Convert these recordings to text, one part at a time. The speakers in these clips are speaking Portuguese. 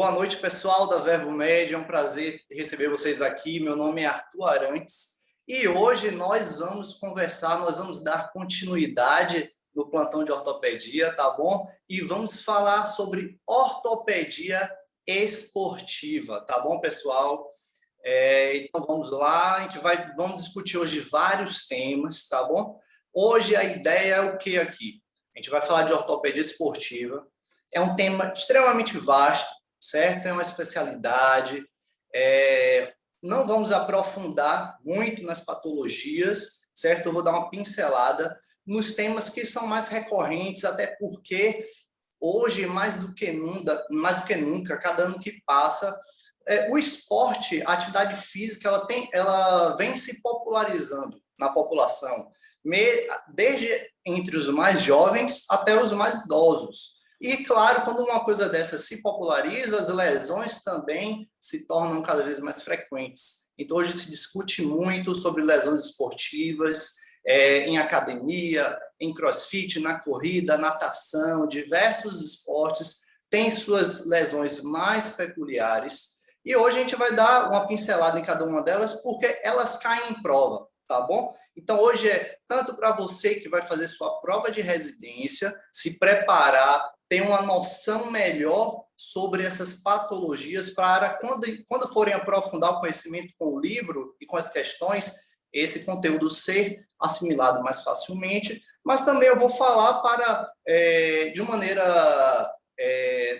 Boa noite, pessoal da Verbo Média. É um prazer receber vocês aqui. Meu nome é Arthur Arantes e hoje nós vamos conversar, nós vamos dar continuidade no plantão de ortopedia, tá bom? E vamos falar sobre ortopedia esportiva, tá bom, pessoal? Então vamos lá, vamos discutir hoje vários temas, tá bom? Hoje a ideia é o que aqui? A gente vai falar de ortopedia esportiva. É um tema extremamente vasto, certo? É uma especialidade. Não vamos aprofundar muito nas patologias, certo? Eu vou dar uma pincelada nos temas que são mais recorrentes, até porque hoje, mais do que nunca, cada ano que passa, o esporte, a atividade física, ela vem se popularizando na população, desde entre os mais jovens até os mais idosos. E, claro, quando uma coisa dessa se populariza, as lesões também se tornam cada vez mais frequentes. Então, hoje se discute muito sobre lesões esportivas, em academia, em crossfit, na corrida, natação, diversos esportes têm suas lesões mais peculiares. E hoje a gente vai dar uma pincelada em cada uma delas, porque elas caem em prova, tá bom? Então, hoje é tanto para você que vai fazer sua prova de residência, se preparar, ter uma noção melhor sobre essas patologias para quando forem aprofundar o conhecimento com o livro e com as questões, esse conteúdo ser assimilado mais facilmente, mas também eu vou falar de maneira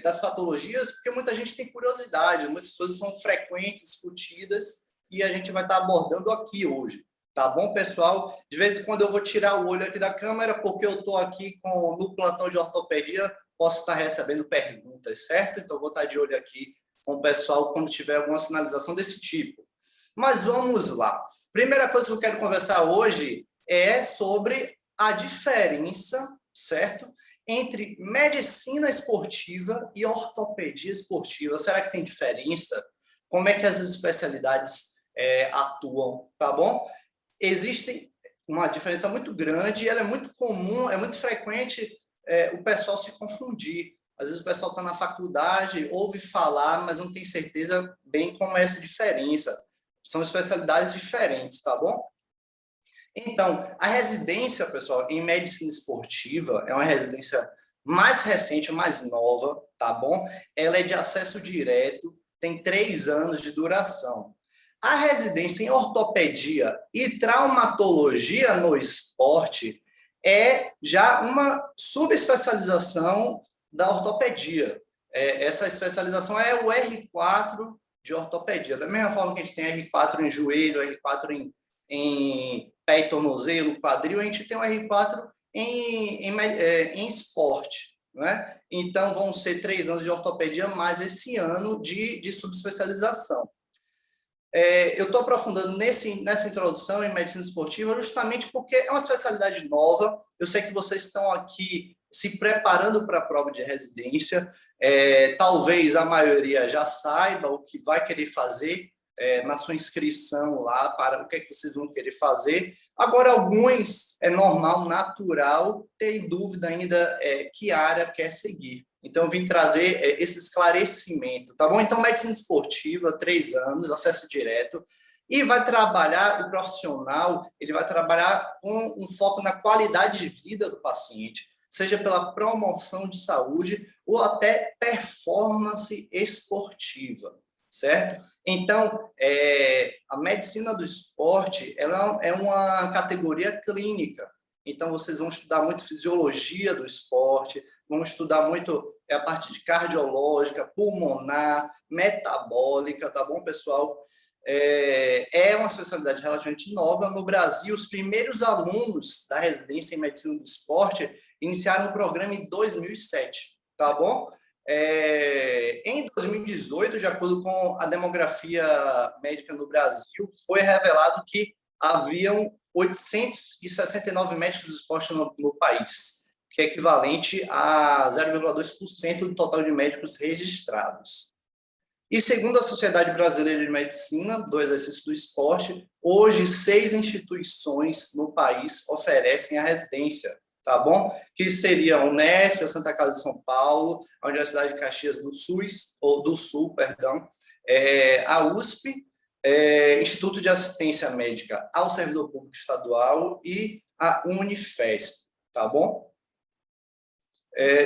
das patologias, porque muita gente tem curiosidade, muitas coisas são frequentes, discutidas, e a gente vai estar abordando aqui hoje. Tá bom, pessoal? De vez em quando eu vou tirar o olho aqui da câmera, porque eu estou aqui no plantão de ortopedia, posso estar recebendo perguntas, certo? Então, vou estar de olho aqui com o pessoal quando tiver alguma sinalização desse tipo. Mas vamos lá. Primeira coisa que eu quero conversar hoje é sobre a diferença, certo? Entre medicina esportiva e ortopedia esportiva. Será que tem diferença? Como é que as especialidades atuam, tá bom? Existe uma diferença muito grande e ela é muito comum, é muito frequente o pessoal se confundir. Às vezes o pessoal está na faculdade, ouve falar, mas não tem certeza bem como é essa diferença. São especialidades diferentes, tá bom? Então, a residência, pessoal, em medicina esportiva é uma residência mais recente, mais nova, tá bom? Ela é de acesso direto, tem 3 anos de duração. A residência em ortopedia e traumatologia no esporte é já uma subespecialização da ortopedia. Essa especialização é o R4 de ortopedia. Da mesma forma que a gente tem R4 em joelho, R4 em pé e tornozelo, quadril, a gente tem o R4 em esporte. Né? Então, vão ser 3 anos de ortopedia mais esse ano de subespecialização. Eu estou aprofundando nessa introdução em medicina esportiva justamente porque é uma especialidade nova. Eu sei que vocês estão aqui se preparando para a prova de residência. Talvez a maioria já saiba o que vai querer fazer na sua inscrição lá, para o que é que vocês vão querer fazer. Agora, alguns é normal, natural, ter dúvida ainda que área quer seguir. Então, eu vim trazer esse esclarecimento, tá bom? Então, medicina esportiva, 3 anos, acesso direto, e vai trabalhar, o profissional, ele vai trabalhar com um foco na qualidade de vida do paciente, seja pela promoção de saúde ou até performance esportiva, certo? Então, a medicina do esporte, ela é uma categoria clínica. Então, vocês vão estudar muito fisiologia do esporte, vão estudar muito a parte de cardiológica, pulmonar, metabólica, tá bom, pessoal? É uma especialidade relativamente nova. No Brasil, os primeiros alunos da residência em medicina do esporte iniciaram o programa em 2007, tá bom? Em 2018, de acordo com a demografia médica no Brasil, foi revelado que haviam 869 médicos do esporte no país, que é equivalente a 0,2% do total de médicos registrados. E segundo a Sociedade Brasileira de Medicina do Exercício do Esporte, hoje 6 instituições no país oferecem a residência. tá bom? Que seria a Unesp, a Santa Casa de São Paulo, a Universidade de Caxias do Sul, perdão, a USP, Instituto de Assistência Médica ao Servidor Público Estadual e a Unifesp, tá bom?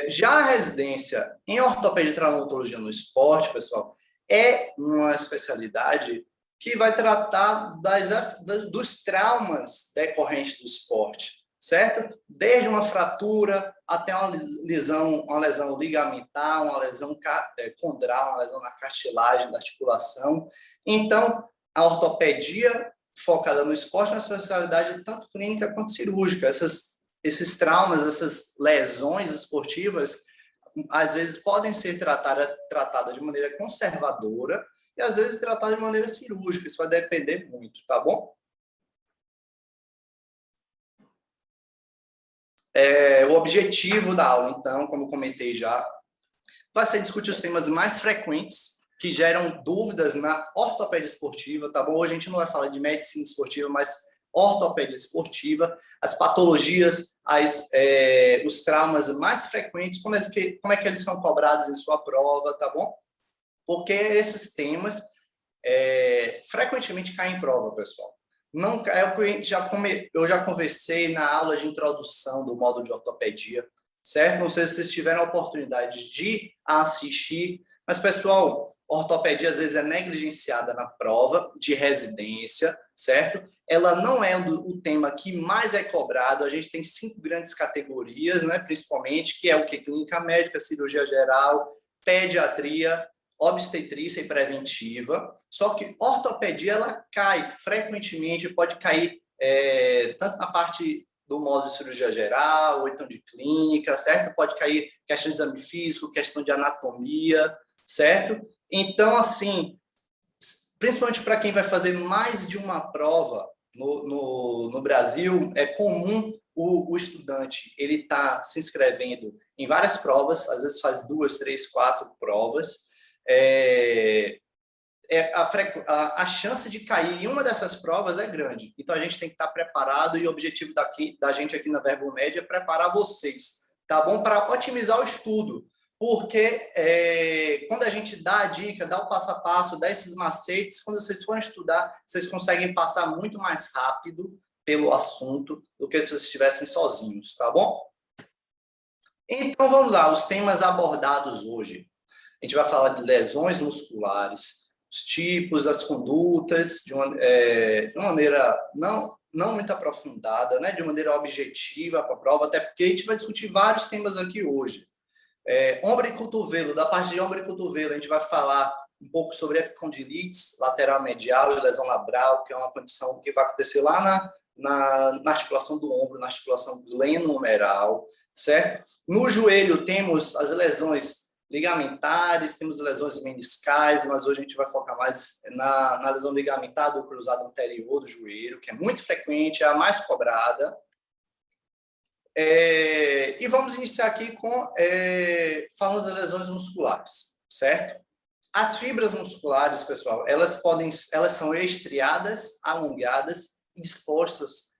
Já a residência em ortopedia e traumatologia no esporte, pessoal, é uma especialidade que vai tratar dos traumas decorrentes do esporte, certo? Desde uma fratura até uma lesão ligamentar, uma lesão condral, uma lesão na cartilagem da articulação. Então, a ortopedia focada no esporte é uma especialidade tanto clínica quanto cirúrgica. Esses traumas, essas lesões esportivas, às vezes podem ser tratadas de maneira conservadora e às vezes tratadas de maneira cirúrgica. Isso vai depender muito, tá bom? O objetivo da aula, então, como comentei já, vai ser discutir os temas mais frequentes que geram dúvidas na ortopedia esportiva, tá bom? Hoje a gente não vai falar de medicina esportiva, mas ortopedia esportiva, as patologias, os traumas mais frequentes, como é que eles são cobrados em sua prova, tá bom? Porque esses temas frequentemente caem em prova, pessoal. Não é o que eu já conversei na aula de introdução do módulo de ortopedia, certo? Não sei se vocês tiveram a oportunidade de assistir, mas, pessoal, ortopedia às vezes é negligenciada na prova de residência, certo? Ela não é o tema que mais é cobrado. A gente tem 5 grandes categorias, né? Principalmente, que é o que? Clínica médica, cirurgia geral, pediatria, obstetrícia e preventiva. Só que ortopedia, ela cai frequentemente, pode cair tanto na parte do módulo de cirurgia geral, ou então de clínica, certo? Pode cair questão de exame físico, questão de anatomia, certo? Então, assim, principalmente para quem vai fazer mais de uma prova no Brasil, é comum o estudante ele tá se inscrevendo em várias provas, às vezes faz 2, 3, 4 provas. A chance de cair em uma dessas provas é grande. Então, a gente tem que estar preparado e o objetivo da gente aqui na Verbomed é preparar vocês, tá bom? Para otimizar o estudo. Porque quando a gente dá a dica, dá o passo a passo, dá esses macetes, quando vocês forem estudar, vocês conseguem passar muito mais rápido pelo assunto do que se vocês estivessem sozinhos, tá bom? Então, vamos lá, os temas abordados hoje. A gente vai falar de lesões musculares, os tipos, as condutas, de uma maneira não muito aprofundada, né? De maneira objetiva para a prova, até porque a gente vai discutir vários temas aqui hoje. Ombro e cotovelo, da parte de ombro e cotovelo, a gente vai falar um pouco sobre epicondilites lateral medial e lesão labral, que é uma condição que vai acontecer lá na articulação do ombro, na articulação glenohumeral, certo? No joelho temos as lesões ligamentares, temos lesões meniscais, mas hoje a gente vai focar mais na lesão ligamentar do cruzado anterior do joelho, que é muito frequente, é a mais cobrada. E vamos iniciar aqui falando das lesões musculares, certo? As fibras musculares, pessoal, elas são estriadas, alongadas e dispostas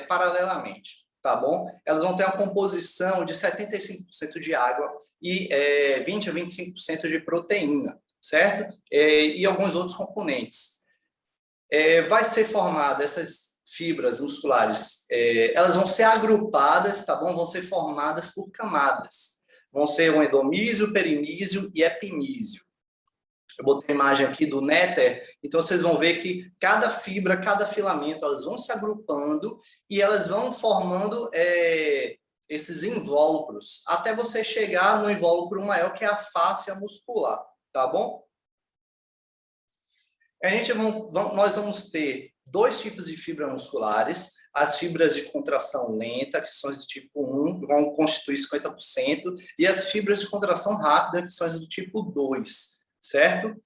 paralelamente, tá bom? Elas vão ter uma composição de 75% de água e 20 a 25% de proteína, certo? E alguns outros componentes. Vai ser formada essas fibras musculares, elas vão ser agrupadas, tá bom? Vão ser formadas por camadas. Vão ser o endomísio, perimísio e epimísio. Eu botei a imagem aqui do néter, então vocês vão ver que cada fibra, cada filamento, elas vão se agrupando e elas vão formando esses invólucros, até você chegar no invólucro maior, que é a fáscia muscular, tá bom? Nós vamos ter 2 tipos de fibras musculares, as fibras de contração lenta, que são do tipo 1, que vão constituir 50%, e as fibras de contração rápida, que são do tipo 2, certo?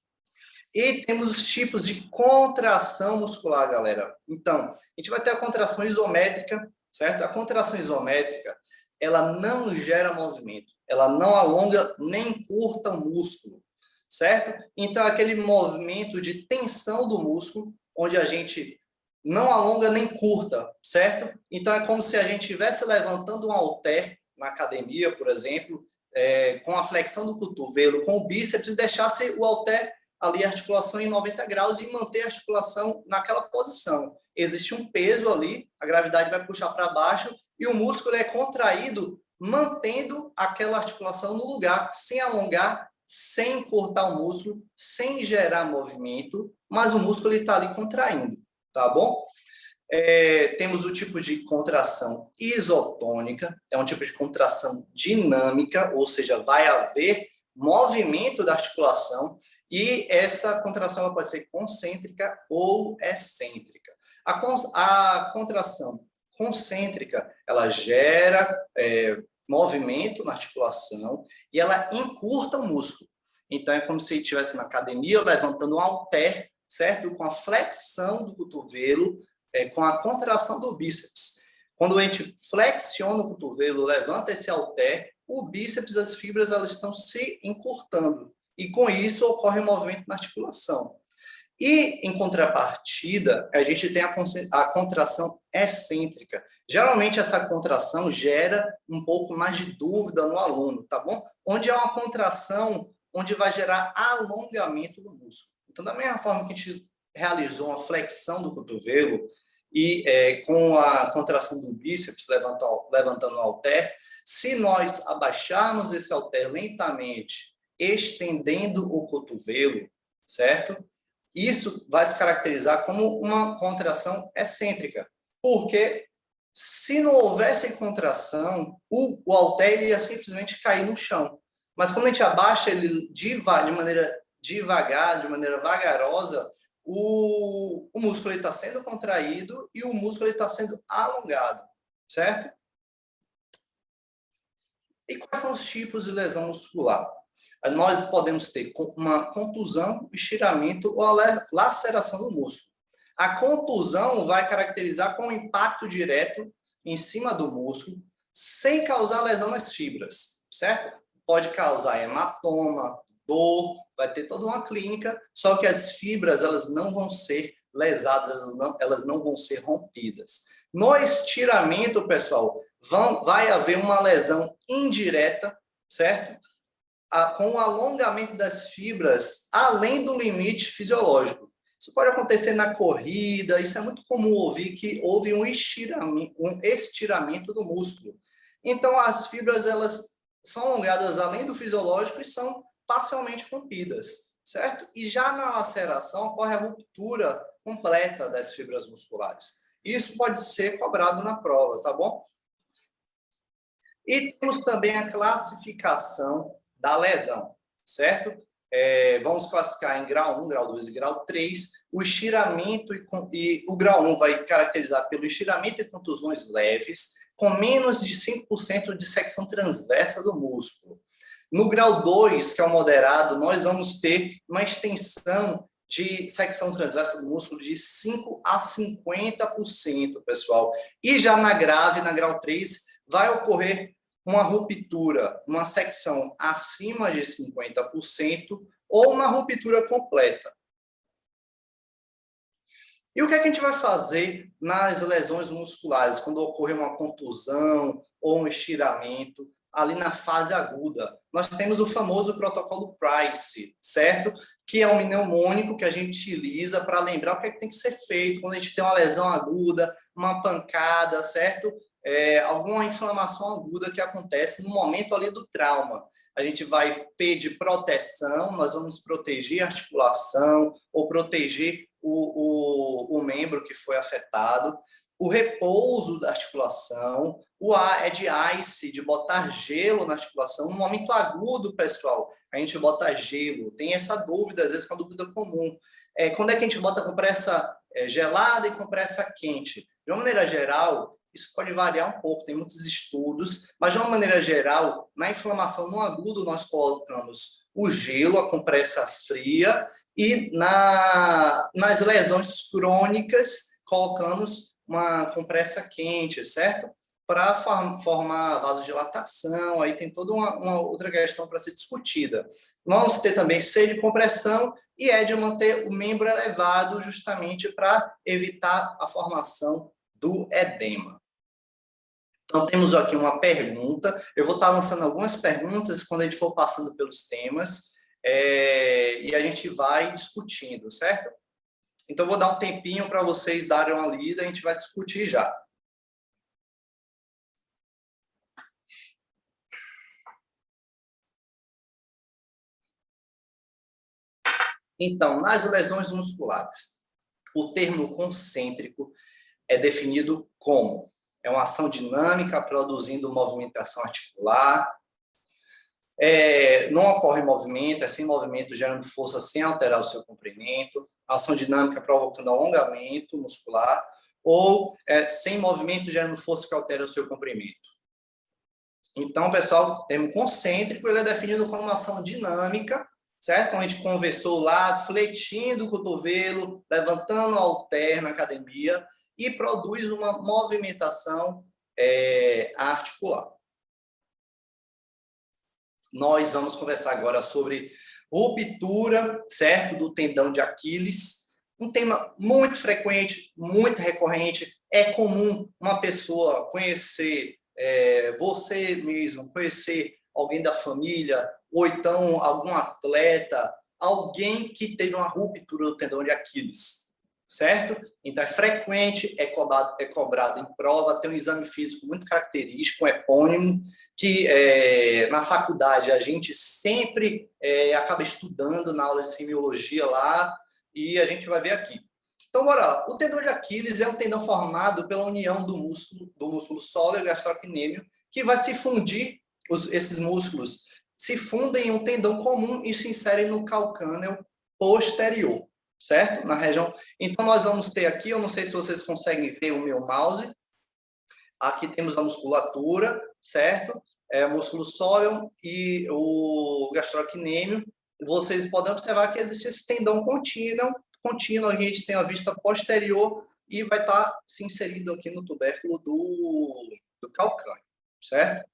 E temos os tipos de contração muscular, galera. Então, a gente vai ter a contração isométrica, certo? A contração isométrica, ela não gera movimento, ela não alonga nem encurta o músculo, certo? Então, aquele movimento de tensão do músculo, onde a gente não alonga nem curta, certo? Então, é como se a gente estivesse levantando um halter na academia, por exemplo, com a flexão do cotovelo, com o bíceps, e deixasse o halter ali, a articulação em 90 graus e manter a articulação naquela posição. Existe um peso ali, a gravidade vai puxar para baixo e o músculo é contraído, mantendo aquela articulação no lugar, sem alongar, sem cortar o músculo, sem gerar movimento, mas o músculo está ali contraindo, tá bom? Temos o tipo de contração isotônica, é um tipo de contração dinâmica, ou seja, vai haver movimento da articulação, e essa contração ela pode ser concêntrica ou excêntrica. A contração concêntrica, ela gera movimento na articulação e ela encurta o músculo. Então, é como se estivesse na academia levantando um halter, certo? Com a flexão do cotovelo, com a contração do bíceps. Quando a gente flexiona o cotovelo, levanta esse halter, o bíceps, as fibras, elas estão se encurtando. E com isso ocorre um movimento na articulação. E, em contrapartida, a gente tem a contração excêntrica. Geralmente, essa contração gera um pouco mais de dúvida no aluno, tá bom? Onde é uma contração onde vai gerar alongamento do músculo. Então, da mesma forma que a gente realizou uma flexão do cotovelo e com a contração do bíceps, levantando o halter, se nós abaixarmos esse halter lentamente, estendendo o cotovelo, certo? Isso vai se caracterizar como uma contração excêntrica, porque se não houvesse contração, o halter ia simplesmente cair no chão. Mas quando a gente abaixa ele de maneira devagar, de maneira vagarosa, o músculo está sendo contraído e o músculo está sendo alongado, certo? E quais são os tipos de lesão muscular? Nós podemos ter uma contusão, estiramento ou a laceração do músculo. A contusão vai caracterizar com um impacto direto em cima do músculo, sem causar lesão nas fibras, certo? Pode causar hematoma, dor, vai ter toda uma clínica, só que as fibras elas não vão ser lesadas, elas não vão ser rompidas. No estiramento, pessoal, vai haver uma lesão indireta, certo? Com o alongamento das fibras além do limite fisiológico. Isso pode acontecer na corrida, isso é muito comum ouvir que houve um estiramento do músculo. Então, as fibras elas são alongadas além do fisiológico e são parcialmente rompidas, certo? E já na laceração ocorre a ruptura completa das fibras musculares. Isso pode ser cobrado na prova, tá bom? E temos também a classificação da lesão, certo? Vamos classificar em grau 1, grau 2 e grau 3. O estiramento e o grau 1 vai caracterizar pelo estiramento e contusões leves, com menos de 5% de secção transversa do músculo. No grau 2, que é o moderado, nós vamos ter uma extensão de secção transversa do músculo de 5 a 50%, pessoal. E já na grave, na grau 3, vai ocorrer uma ruptura, uma secção acima de 50% ou uma ruptura completa. E o que é que a gente vai fazer nas lesões musculares, quando ocorre uma contusão ou um estiramento ali na fase aguda? Nós temos o famoso protocolo Price, certo? Que é um mnemônico que a gente utiliza para lembrar o que é que tem que ser feito quando a gente tem uma lesão aguda, uma pancada, certo? Alguma inflamação aguda que acontece no momento ali do trauma. A gente vai pedir proteção, nós vamos proteger a articulação ou proteger o membro que foi afetado, o repouso da articulação, o A é de ice, de botar gelo na articulação. No momento agudo, pessoal, a gente bota gelo. Tem essa dúvida, às vezes, que é uma dúvida comum. Quando é que a gente bota compressa gelada e compressa quente? De uma maneira geral, isso pode variar um pouco, tem muitos estudos, mas de uma maneira geral, na inflamação no agudo, nós colocamos o gelo, a compressa fria, e nas lesões crônicas, colocamos uma compressa quente, certo? para formar vasodilatação, aí tem toda uma outra questão para ser discutida. Vamos ter também C de compressão e E de manter o membro elevado, justamente para evitar a formação do edema. Então, temos aqui uma pergunta. Eu vou estar lançando algumas perguntas quando a gente for passando pelos temas, e a gente vai discutindo, certo? Então, vou dar um tempinho para vocês darem uma lida, a gente vai discutir já. Então, nas lesões musculares, o termo concêntrico é definido como? É uma ação dinâmica produzindo movimentação articular. Não ocorre movimento, é sem movimento, gerando força sem alterar o seu comprimento. Ação dinâmica provocando alongamento muscular. Ou sem movimento, gerando força que altera o seu comprimento. Então, pessoal, o termo concêntrico ele é definido como uma ação dinâmica, certo? Como a gente conversou lá, fletindo o cotovelo, levantando o halter na academia e produz uma movimentação articular. Nós vamos conversar agora sobre ruptura, certo? Do tendão de Aquiles. Um tema muito frequente, muito recorrente. É comum uma pessoa conhecer você mesmo, conhecer alguém da família, ou então algum atleta, alguém que teve uma ruptura do tendão de Aquiles, certo? Então é frequente, é cobrado em prova, tem um exame físico muito característico, um epônimo, que na faculdade a gente sempre acaba estudando na aula de semiologia lá, e a gente vai ver aqui. Então, bora lá. O tendão de Aquiles é um tendão formado pela união do músculo sóleo e gastrocnêmio, que vai se fundir, esses músculos se fundem em um tendão comum e se inserem no calcâneo posterior, certo? Na região. Então, nós vamos ter aqui, eu não sei se vocês conseguem ver o meu mouse, aqui temos a musculatura, certo? O músculo sóleo e o gastrocnêmio. Vocês podem observar que existe esse tendão contínuo, a gente tem a vista posterior e vai estar se inserido aqui no tubérculo do calcâneo, certo?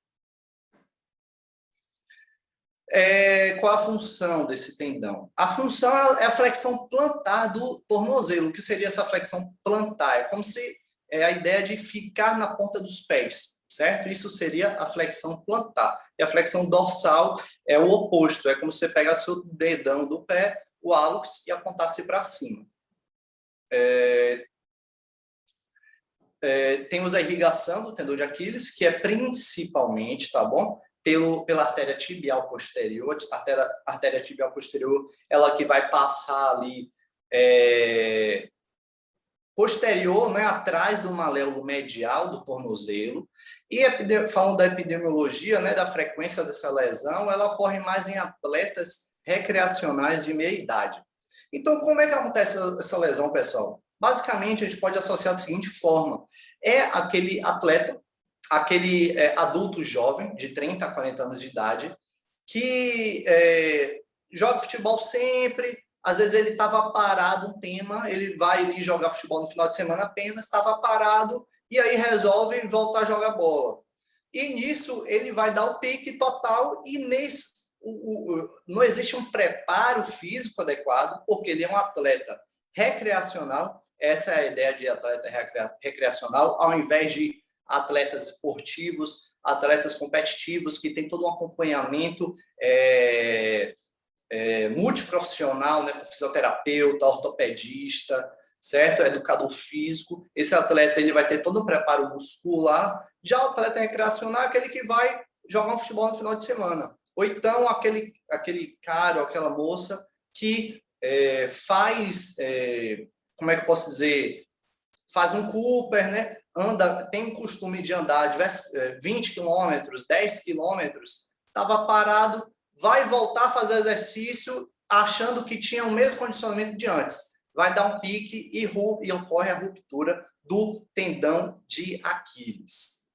Qual a função desse tendão? A função é a flexão plantar do tornozelo. O que seria essa flexão plantar? É como se a ideia de ficar na ponta dos pés, certo? Isso seria a flexão plantar. E a flexão dorsal é o oposto, é como se você pegasse seu dedão do pé, o hálux, e apontasse para cima. Temos a irrigação do tendão de Aquiles, que é principalmente, tá bom? Pela artéria tibial posterior. A artéria tibial posterior, ela que vai passar ali posterior, né, atrás do maléolo medial do tornozelo. E falando da epidemiologia, né, da frequência dessa lesão, ela ocorre mais em atletas recreacionais de meia idade. Então, como é que acontece essa lesão, pessoal? Basicamente, a gente pode associar da seguinte forma: é aquele atleta, aquele adulto jovem, de 30 a 40 anos de idade, que joga futebol sempre. Às vezes ele estava parado um tema, ele vai ali jogar futebol no final de semana apenas, estava parado, e aí resolve voltar a jogar bola. E nisso ele vai dar o pique total, e não existe um preparo físico adequado, porque ele é um atleta recreacional. Essa é a ideia de atleta recreacional, ao invés de atletas esportivos, atletas competitivos, que tem todo um acompanhamento multiprofissional, né, fisioterapeuta, ortopedista, certo? Educador físico. Esse atleta ele vai ter todo um preparo muscular. Já o atleta recreacional é aquele que vai jogar um futebol no final de semana. Ou então aquele cara ou aquela moça que faz, como é que eu posso dizer, faz um Cooper, né? Tem o costume de andar 20 quilômetros, 10 quilômetros, estava parado, vai voltar a fazer exercício achando que tinha o mesmo condicionamento de antes. Vai dar um pique e ocorre a ruptura do tendão de Aquiles.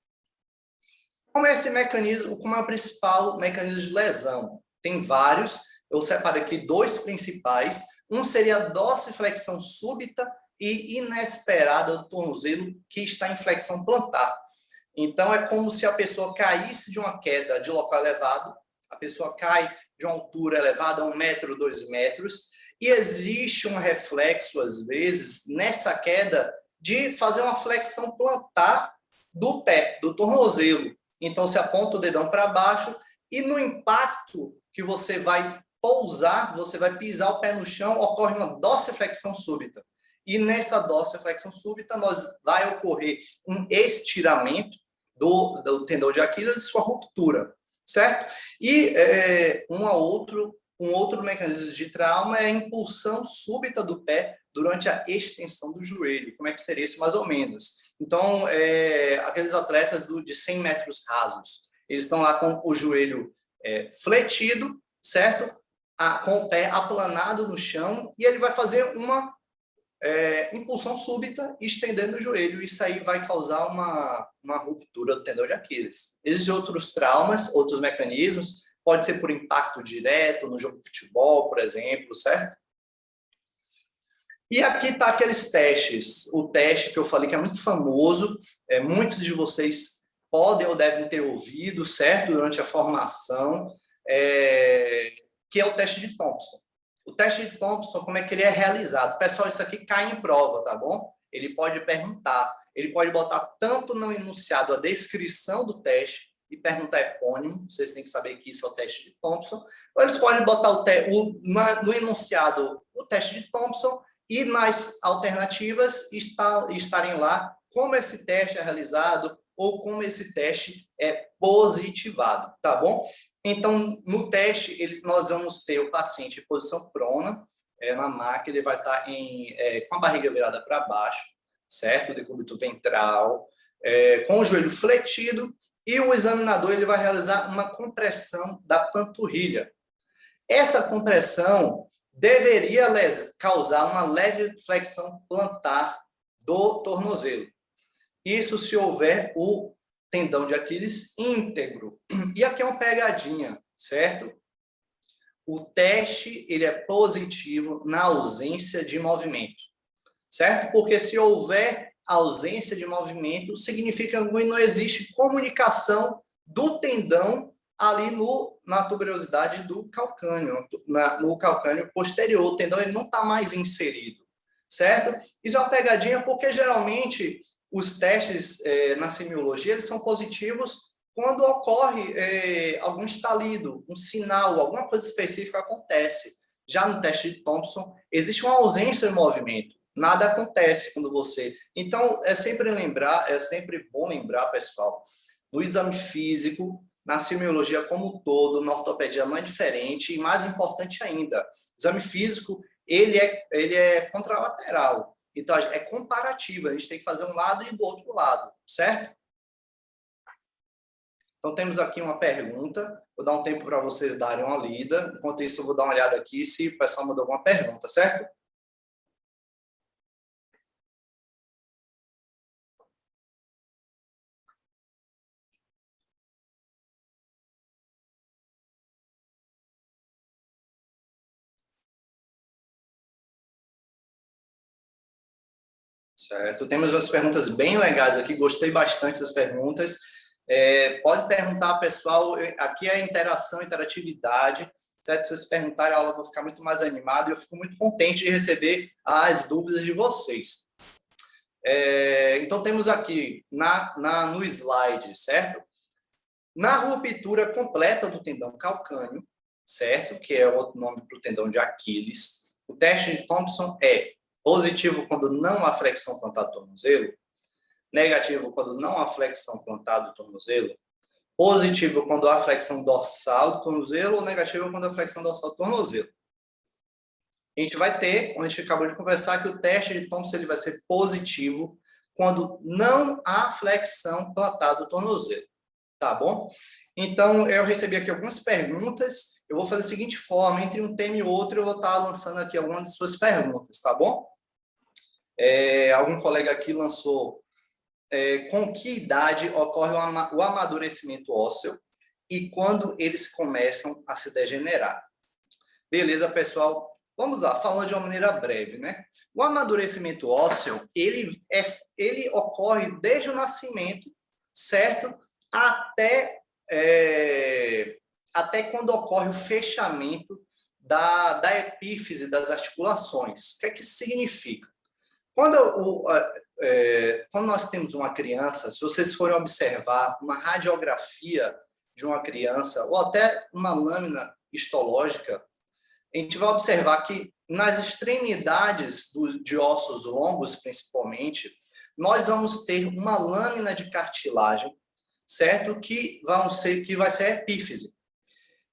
Como é esse mecanismo? Como é o principal mecanismo de lesão? Tem vários. Eu separo aqui dois principais. Um seria a dorsiflexão súbita e inesperada do tornozelo, que está em flexão plantar. Então, é como se a pessoa caísse de uma queda de local elevado, a pessoa cai de uma altura elevada, 1 metro, 2 metros, e existe um reflexo, às vezes, nessa queda, de fazer uma flexão plantar do pé, do tornozelo. Então, você aponta o dedão para baixo e no impacto que você vai pousar, você vai pisar o pé no chão, ocorre uma dorsiflexão súbita. E nessa dorsiflexão súbita, vai ocorrer um estiramento do tendão de Aquiles e sua ruptura, certo? E um outro mecanismo de trauma é a impulsão súbita do pé durante a extensão do joelho. Como é que seria isso, mais ou menos? Então, aqueles atletas de 100 metros rasos, eles estão lá com o joelho fletido, certo? Com o pé aplanado no chão, e ele vai fazer uma impulsão súbita, estendendo o joelho. Isso aí vai causar uma ruptura do tendão de Aquiles. Existem outros traumas, outros mecanismos, pode ser por impacto direto no jogo de futebol, por exemplo, certo? E aqui está aqueles testes. O teste que eu falei que é muito famoso, muitos de vocês podem ou devem ter ouvido, certo? Durante a formação, que é o teste de Thompson. O teste de Thompson, como é que ele é realizado? Pessoal, isso aqui cai em prova, tá bom? Ele pode perguntar, ele pode botar tanto no enunciado a descrição do teste e perguntar epônimo, vocês têm que saber que isso é o teste de Thompson, ou eles podem botar no enunciado o teste de Thompson e nas alternativas estarem lá como esse teste é realizado ou como esse teste é positivado, tá bom? Então, no teste, nós vamos ter o paciente em posição prona, na maca, ele vai estar com a barriga virada para baixo, certo? Decúbito ventral, com o joelho fletido, e o examinador ele vai realizar uma compressão da panturrilha. Essa compressão deveria causar uma leve flexão plantar do tornozelo. Isso se houver o tendão de Aquiles íntegro. E aqui é uma pegadinha, certo? O teste ele é positivo na ausência de movimento, certo? Porque se houver ausência de movimento, significa que não existe comunicação do tendão ali na tuberosidade do calcâneo, no calcâneo posterior. O tendão ele não está mais inserido, certo? Isso é uma pegadinha porque geralmente os testes na semiologia eles são positivos quando ocorre algum estalido, um sinal, alguma coisa específica acontece. Já no teste de Thompson, existe uma ausência de movimento. Nada acontece quando você... Então, é sempre bom lembrar, pessoal, no exame físico, na semiologia como um todo, na ortopedia não é diferente, e mais importante ainda, o exame físico, ele é contralateral. Então, é comparativo, a gente tem que fazer um lado e do outro lado, certo? Então, temos aqui uma pergunta, vou dar um tempo para vocês darem uma lida, enquanto isso eu vou dar uma olhada aqui se o pessoal mandou alguma pergunta, certo? Certo, temos umas perguntas bem legais aqui, gostei bastante das perguntas. Pode perguntar, pessoal, aqui é interatividade, certo? Se vocês perguntarem, a aula vai ficar muito mais animada e eu fico muito contente de receber as dúvidas de vocês. Então, temos aqui no slide, certo? Na ruptura completa do tendão calcâneo, certo? Que é o outro nome para o tendão de Aquiles, o teste de Thompson é positivo quando não há flexão plantar do tornozelo, negativo quando não há flexão plantar do tornozelo, positivo quando há flexão dorsal do tornozelo ou negativo quando há flexão dorsal do tornozelo. A gente vai ter, como a gente acabou de conversar, que o teste de Thompson ele vai ser positivo quando não há flexão plantar do tornozelo. Tá bom? Então, eu recebi aqui algumas perguntas. Eu vou fazer da seguinte forma, entre um tema e outro, eu vou estar lançando aqui algumas de suas perguntas, tá bom? Algum colega aqui lançou com que idade ocorre o amadurecimento ósseo e quando eles começam a se degenerar. Beleza, pessoal? Vamos lá, falando de uma maneira breve, né? O amadurecimento ósseo, ele ocorre desde o nascimento certo? Até, até quando ocorre o fechamento da epífise das articulações. O que é que isso significa? Quando nós temos uma criança, se vocês forem observar uma radiografia de uma criança, ou até uma lâmina histológica, a gente vai observar que nas extremidades de ossos longos, principalmente, nós vamos ter uma lâmina de cartilagem, certo? Que vai ser a epífise.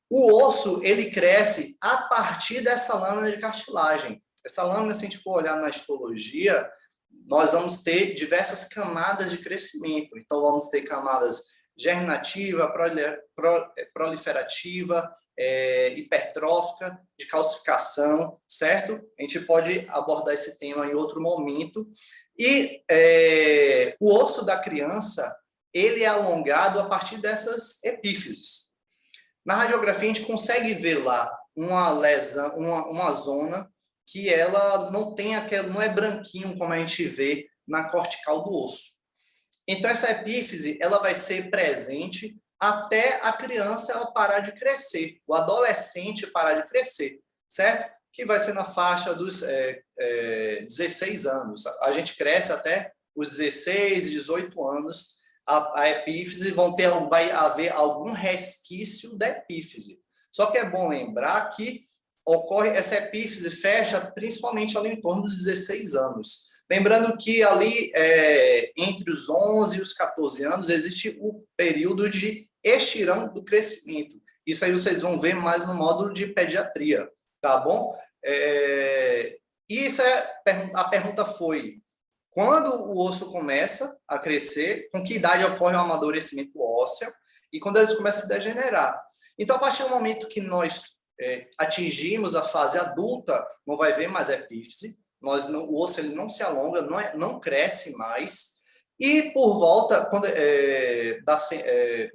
O osso, ele cresce a partir dessa lâmina de cartilagem. Essa lâmina, se a gente for olhar na histologia, nós vamos ter diversas camadas de crescimento. Então, vamos ter camadas germinativa, proliferativa, hipertrófica, de calcificação, certo? A gente pode abordar esse tema em outro momento. E o osso da criança, ele é alongado a partir dessas epífises. Na radiografia, a gente consegue ver lá uma lesão, uma zona que ela não tem não é branquinho como a gente vê na cortical do osso. Então, essa epífise, ela vai ser presente até a criança ela parar de crescer, o adolescente parar de crescer, certo? Que vai ser na faixa dos 16 anos. A gente cresce até os 16, 18 anos, a epífise vai haver algum resquício da epífise. Só que é bom lembrar que essa epífise fecha principalmente ali em torno dos 16 anos. Lembrando que ali, entre os 11 e os 14 anos, existe o período de estirão do crescimento. Isso aí vocês vão ver mais no módulo de pediatria, tá bom? A pergunta foi, quando o osso começa a crescer, com que idade ocorre o amadurecimento ósseo e quando eles começam a se degenerar. Então, a partir do momento que nós atingimos a fase adulta, não vai ver mais epífise, o osso ele não se alonga, não cresce mais, e por volta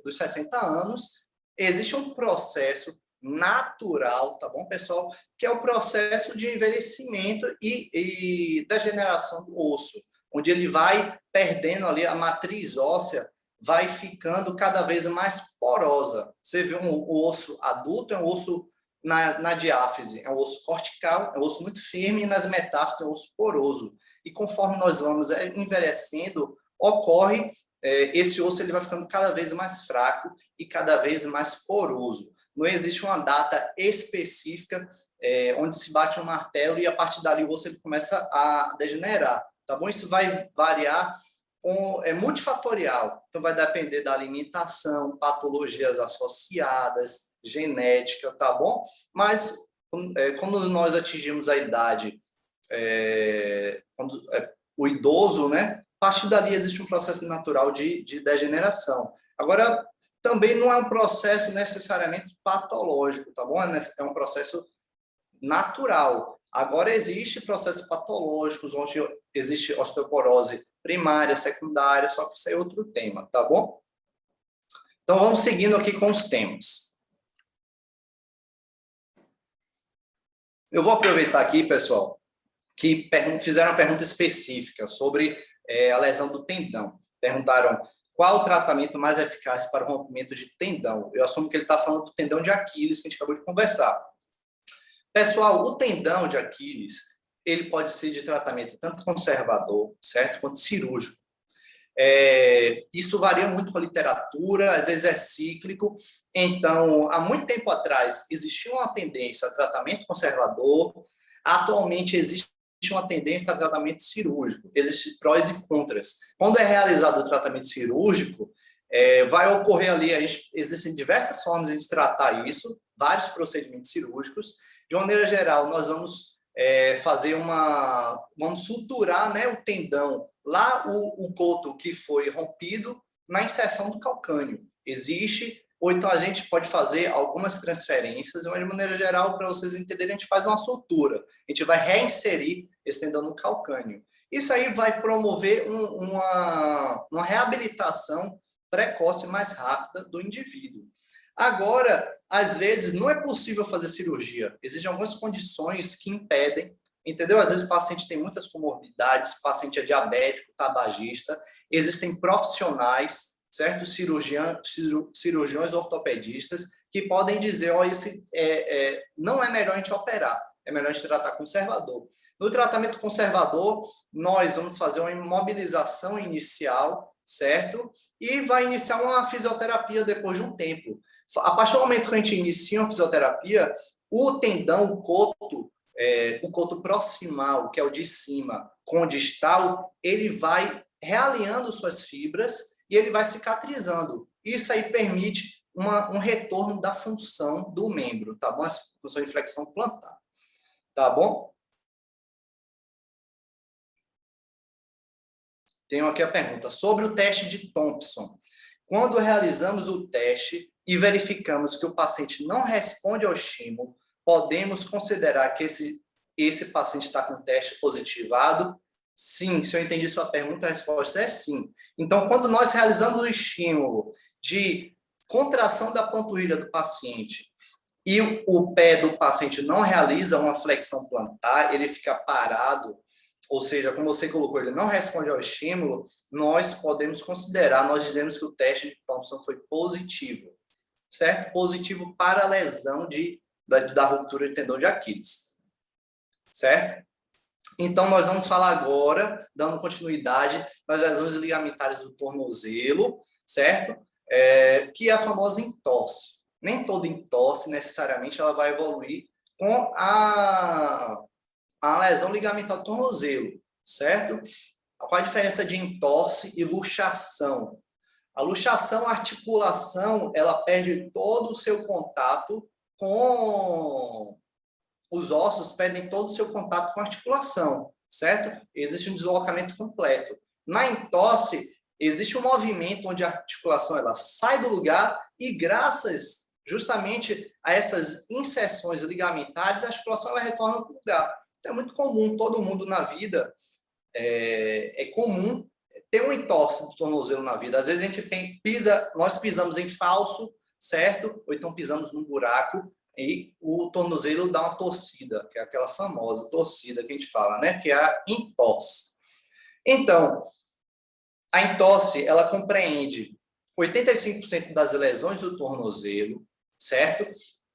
dos 60 anos, existe um processo natural, tá bom, pessoal? Que é o processo de envelhecimento e degeneração do osso, onde ele vai perdendo ali a matriz óssea, vai ficando cada vez mais porosa. Você vê o osso adulto, é um osso na diáfise, é um osso cortical, é um osso muito firme, e nas metáfises é um osso poroso. E conforme nós vamos envelhecendo, ocorre, esse osso ele vai ficando cada vez mais fraco e cada vez mais poroso. Não existe uma data específica onde se bate um martelo e a partir dali o osso ele começa a degenerar, tá bom? Isso vai variar, é multifatorial, então vai depender da alimentação, patologias associadas, genética, tá bom? Mas quando nós atingimos a idade, o idoso, né? A partir dali existe um processo natural de degeneração. Agora, também não é um processo necessariamente patológico, tá bom? É um processo natural. Agora, existe processos patológicos, onde existe osteoporose primária, secundária, só que isso é outro tema, tá bom? Então, vamos seguindo aqui com os temas. Eu vou aproveitar aqui, pessoal, que fizeram uma pergunta específica sobre a lesão do tendão. Perguntaram qual o tratamento mais eficaz para o rompimento de tendão. Eu assumo que ele está falando do tendão de Aquiles, que a gente acabou de conversar. Pessoal, o tendão de Aquiles, ele pode ser de tratamento tanto conservador, certo, quanto cirúrgico. Isso varia muito com a literatura, às vezes é cíclico. Então, há muito tempo atrás, existia uma tendência a tratamento conservador, atualmente existe uma tendência a tratamento cirúrgico, existem prós e contras. Quando é realizado o tratamento cirúrgico, vai ocorrer ali, existem diversas formas de tratar isso, vários procedimentos cirúrgicos. De maneira geral, nós vamos vamos suturar, né, o tendão, lá o coto que foi rompido, na inserção do calcânio. Existe, ou então a gente pode fazer algumas transferências, mas de maneira geral, para vocês entenderem, a gente faz uma sutura. A gente vai reinserir esse tendão no calcânio. Isso aí vai promover uma reabilitação precoce mais rápida do indivíduo. Agora, às vezes, não é possível fazer cirurgia. Existem algumas condições que impedem, entendeu? Às vezes o paciente tem muitas comorbidades, o paciente é diabético, tabagista. Existem profissionais, certo? Cirurgiões ortopedistas que podem dizer, ó, esse não é melhor a gente operar, é melhor a gente tratar conservador. No tratamento conservador, nós vamos fazer uma imobilização inicial, certo? E vai iniciar uma fisioterapia depois de um tempo. A partir do momento que a gente inicia uma fisioterapia, o tendão, o coto proximal, que é o de cima, com o distal, ele vai realinhando suas fibras e ele vai cicatrizando. Isso aí permite um retorno da função do membro, tá bom? Essa função de flexão plantar, tá bom? Tenho aqui a pergunta sobre o teste de Thompson. Quando realizamos o teste e verificamos que o paciente não responde ao estímulo, podemos considerar que esse paciente está com teste positivado? Sim, se eu entendi sua pergunta, a resposta é sim. Então, quando nós realizamos o estímulo de contração da panturrilha do paciente e o pé do paciente não realiza uma flexão plantar, ele fica parado, ou seja, como você colocou, ele não responde ao estímulo, nós podemos considerar, nós dizemos que o teste de Thompson foi positivo, certo? Positivo para a lesão da ruptura de tendão de Aquiles, certo? Então, nós vamos falar agora, dando continuidade, das lesões ligamentares do tornozelo, certo? Que é a famosa entorse. Nem toda entorse, necessariamente, ela vai evoluir com a lesão ligamentar do tornozelo, certo? Qual a diferença de entorse e luxação? A luxação, a articulação, ela perde todo o seu contato com os ossos, perdem todo o seu contato com a articulação, certo? Existe um deslocamento completo. Na entorse, existe um movimento onde a articulação ela sai do lugar e graças justamente a essas inserções ligamentares, a articulação ela retorna para o lugar. Então, é muito comum, todo mundo na vida, é comum ter um entorse do tornozelo na vida. Às vezes a gente nós pisamos em falso, certo? Ou então pisamos num buraco e o tornozelo dá uma torcida, que é aquela famosa torcida que a gente fala, né? Que é a entorse. Então, a entorse, ela compreende 85% das lesões do tornozelo, certo?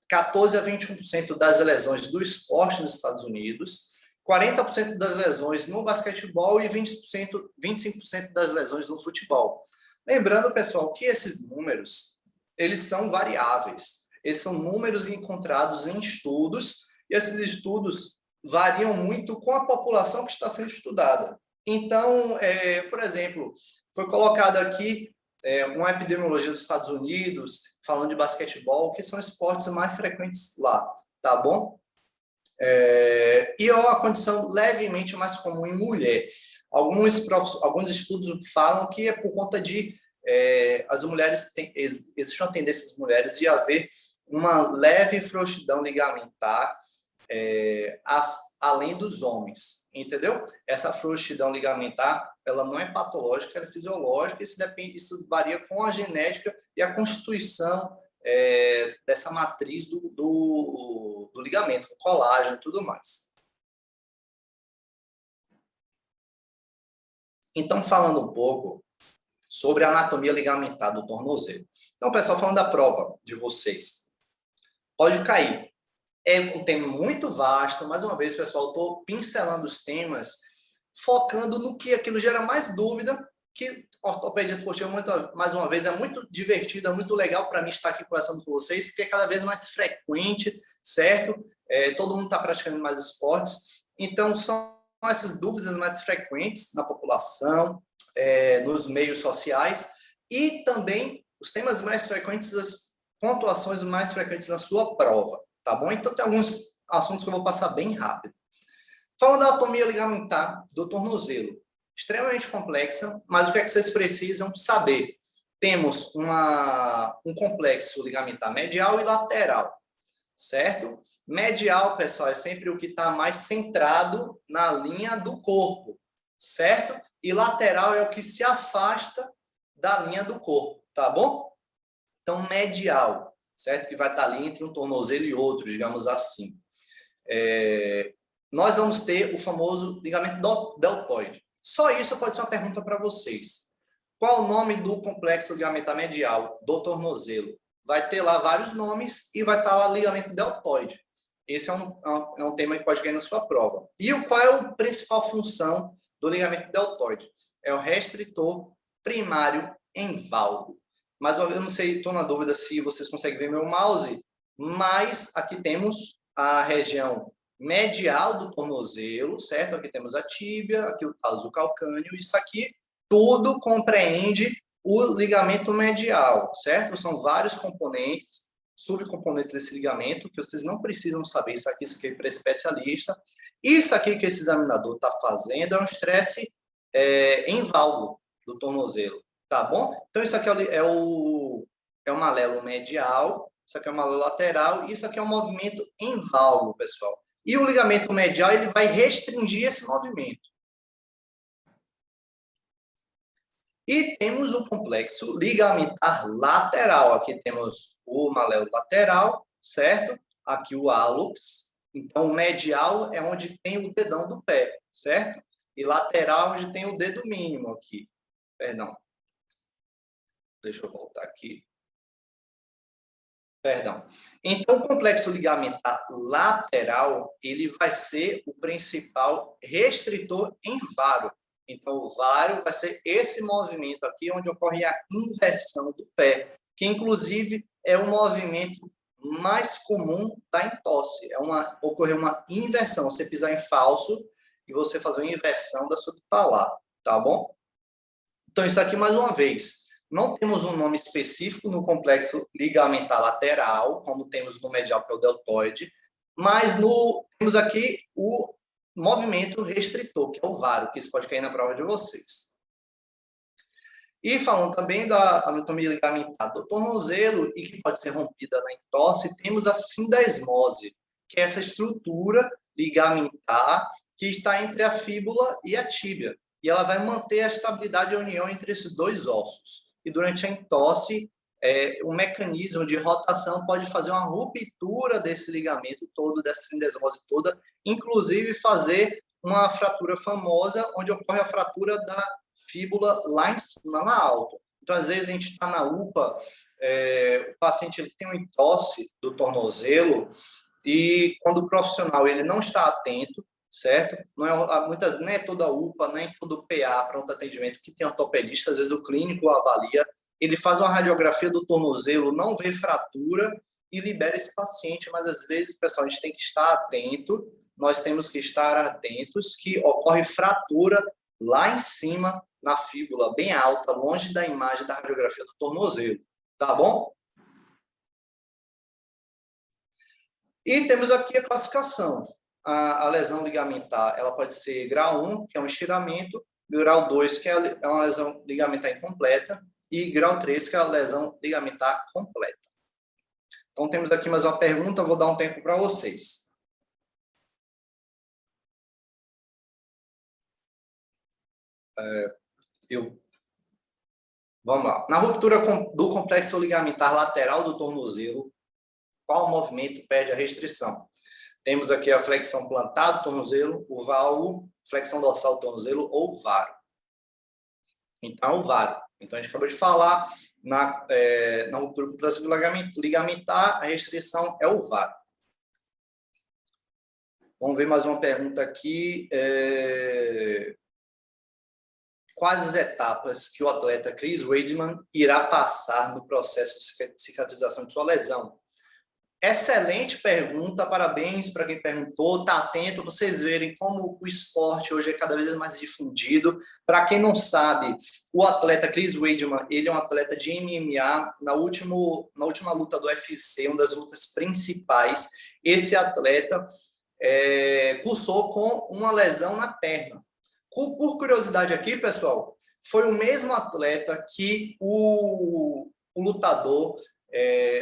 14 a 21% das lesões do esporte nos Estados Unidos, 40% das lesões no basquetebol e 25% das lesões no futebol. Lembrando, pessoal, que esses números, eles são variáveis. Esses são números encontrados em estudos, e esses estudos variam muito com a população que está sendo estudada. Então, por exemplo, foi colocado aqui uma epidemiologia dos Estados Unidos, falando de basquetebol, que são esportes mais frequentes lá, tá bom? E é uma condição levemente mais comum em mulher. Alguns estudos falam que é por conta de as mulheres, existe uma tendência das mulheres de haver uma leve frouxidão ligamentar além dos homens, entendeu? Essa frouxidão ligamentar, ela não é patológica, ela é fisiológica, isso varia com a genética e a constituição dessa matriz do ligamento, com colágeno e tudo mais. Então, falando um pouco sobre a anatomia ligamentar do tornozelo. Então, pessoal, falando da prova de vocês, pode cair. É um tema muito vasto, mais uma vez, pessoal, estou pincelando os temas, focando no que aquilo gera mais dúvida, que ortopedia esportiva, mais uma vez, é muito divertido, é muito legal para mim estar aqui conversando com vocês, porque é cada vez mais frequente, certo? Todo mundo está praticando mais esportes, então são essas dúvidas mais frequentes na população, nos meios sociais, e também os temas mais frequentes, as pontuações mais frequentes na sua prova, tá bom? Então tem alguns assuntos que eu vou passar bem rápido. Falando da anatomia ligamentar do tornozelo, extremamente complexa, mas o que é que vocês precisam saber? Temos um complexo ligamentar medial e lateral, certo? Medial, pessoal, é sempre o que está mais centrado na linha do corpo, certo? E lateral é o que se afasta da linha do corpo, tá bom? Então, medial, certo? Que vai estar ali entre um tornozelo e outro, digamos assim. Nós vamos ter o famoso ligamento deltoide. Só isso pode ser uma pergunta para vocês. Qual o nome do complexo ligamentar medial do tornozelo? Vai ter lá vários nomes e vai estar lá ligamento deltoide. Esse é um tema que pode cair na sua prova. E qual é a principal função do ligamento deltoide? É o restritor primário em valgo. Mas eu não sei, estou na dúvida se vocês conseguem ver meu mouse, mas aqui temos a região medial do tornozelo, certo? Aqui temos a tíbia, aqui o talos calcâneo, isso aqui tudo compreende o ligamento medial, certo? São vários componentes, subcomponentes desse ligamento, que vocês não precisam saber isso aqui é para especialista. Isso aqui que esse examinador está fazendo é um estresse em valgo do tornozelo, tá bom? Então, isso aqui é o malelo medial, isso aqui é o malelo lateral, e isso aqui é um movimento em valgo, pessoal. E o ligamento medial, ele vai restringir esse movimento. E temos o complexo ligamentar lateral. Aqui temos o malelo lateral, certo? Aqui o hálux. Então, o medial é onde tem o dedão do pé, certo? E lateral é onde tem o dedo mínimo aqui. Perdão. Deixa eu voltar aqui. Perdão. Então, o complexo ligamentar lateral, ele vai ser o principal restritor em vário. Então, o vário vai ser esse movimento aqui, onde ocorre a inversão do pé, que, inclusive, é o movimento mais comum da entorse. Ocorrer uma inversão, você pisar em falso e você fazer uma inversão da subtalar, tá bom? Então, isso aqui, mais uma vez, não temos um nome específico no complexo ligamentar lateral, como temos no medial, que é o deltoide, mas temos aqui o movimento restritor, que é o vário, que isso pode cair na prova de vocês. E falando também da anatomia ligamentar do tornozelo, e que pode ser rompida na entorse, temos a sindesmose, que é essa estrutura ligamentar que está entre a fíbula e a tíbia. E ela vai manter a estabilidade e a união entre esses dois ossos. E durante a entorse, o mecanismo de rotação pode fazer uma ruptura desse ligamento todo, dessa sindesmose toda, inclusive fazer uma fratura famosa, onde ocorre a fratura da fíbula lá em cima, na alta. Então, às vezes, a gente está na UPA, o paciente ele tem uma entorse do tornozelo, e quando o profissional ele não está atento, certo? Não é, nem é toda UPA, nem todo PA, pronto atendimento, que tem ortopedista, às vezes o clínico avalia, ele faz uma radiografia do tornozelo, não vê fratura e libera esse paciente, mas às vezes, pessoal, a gente tem que estar atento, nós temos que estar atentos que ocorre fratura lá em cima, na fíbula, bem alta, longe da imagem da radiografia do tornozelo, tá bom? E temos aqui a classificação. A lesão ligamentar, ela pode ser grau 1, que é um estiramento, grau 2, que é uma lesão ligamentar incompleta, e grau 3, que é a lesão ligamentar completa. Então, temos aqui mais uma pergunta, vou dar um tempo para vocês. Vamos lá. Na ruptura do complexo ligamentar lateral do tornozelo, qual movimento perde a restrição? Temos aqui a flexão plantar do tornozelo, o valgo, flexão dorsal do tornozelo ou vário. Então, o vário. Então, a gente acabou de falar, na ruptura do complexo ligamentar, a restrição é o vário. Vamos ver mais uma pergunta aqui. Quais as etapas que o atleta Chris Weidman irá passar no processo de cicatrização de sua lesão? Excelente pergunta, parabéns para quem perguntou, está atento, vocês verem como o esporte hoje é cada vez mais difundido. Para quem não sabe, o atleta Chris Weidman, ele é um atleta de MMA, na última luta do UFC, uma das lutas principais, esse atleta cursou com uma lesão na perna. Por curiosidade aqui, pessoal, foi o mesmo atleta que o lutador,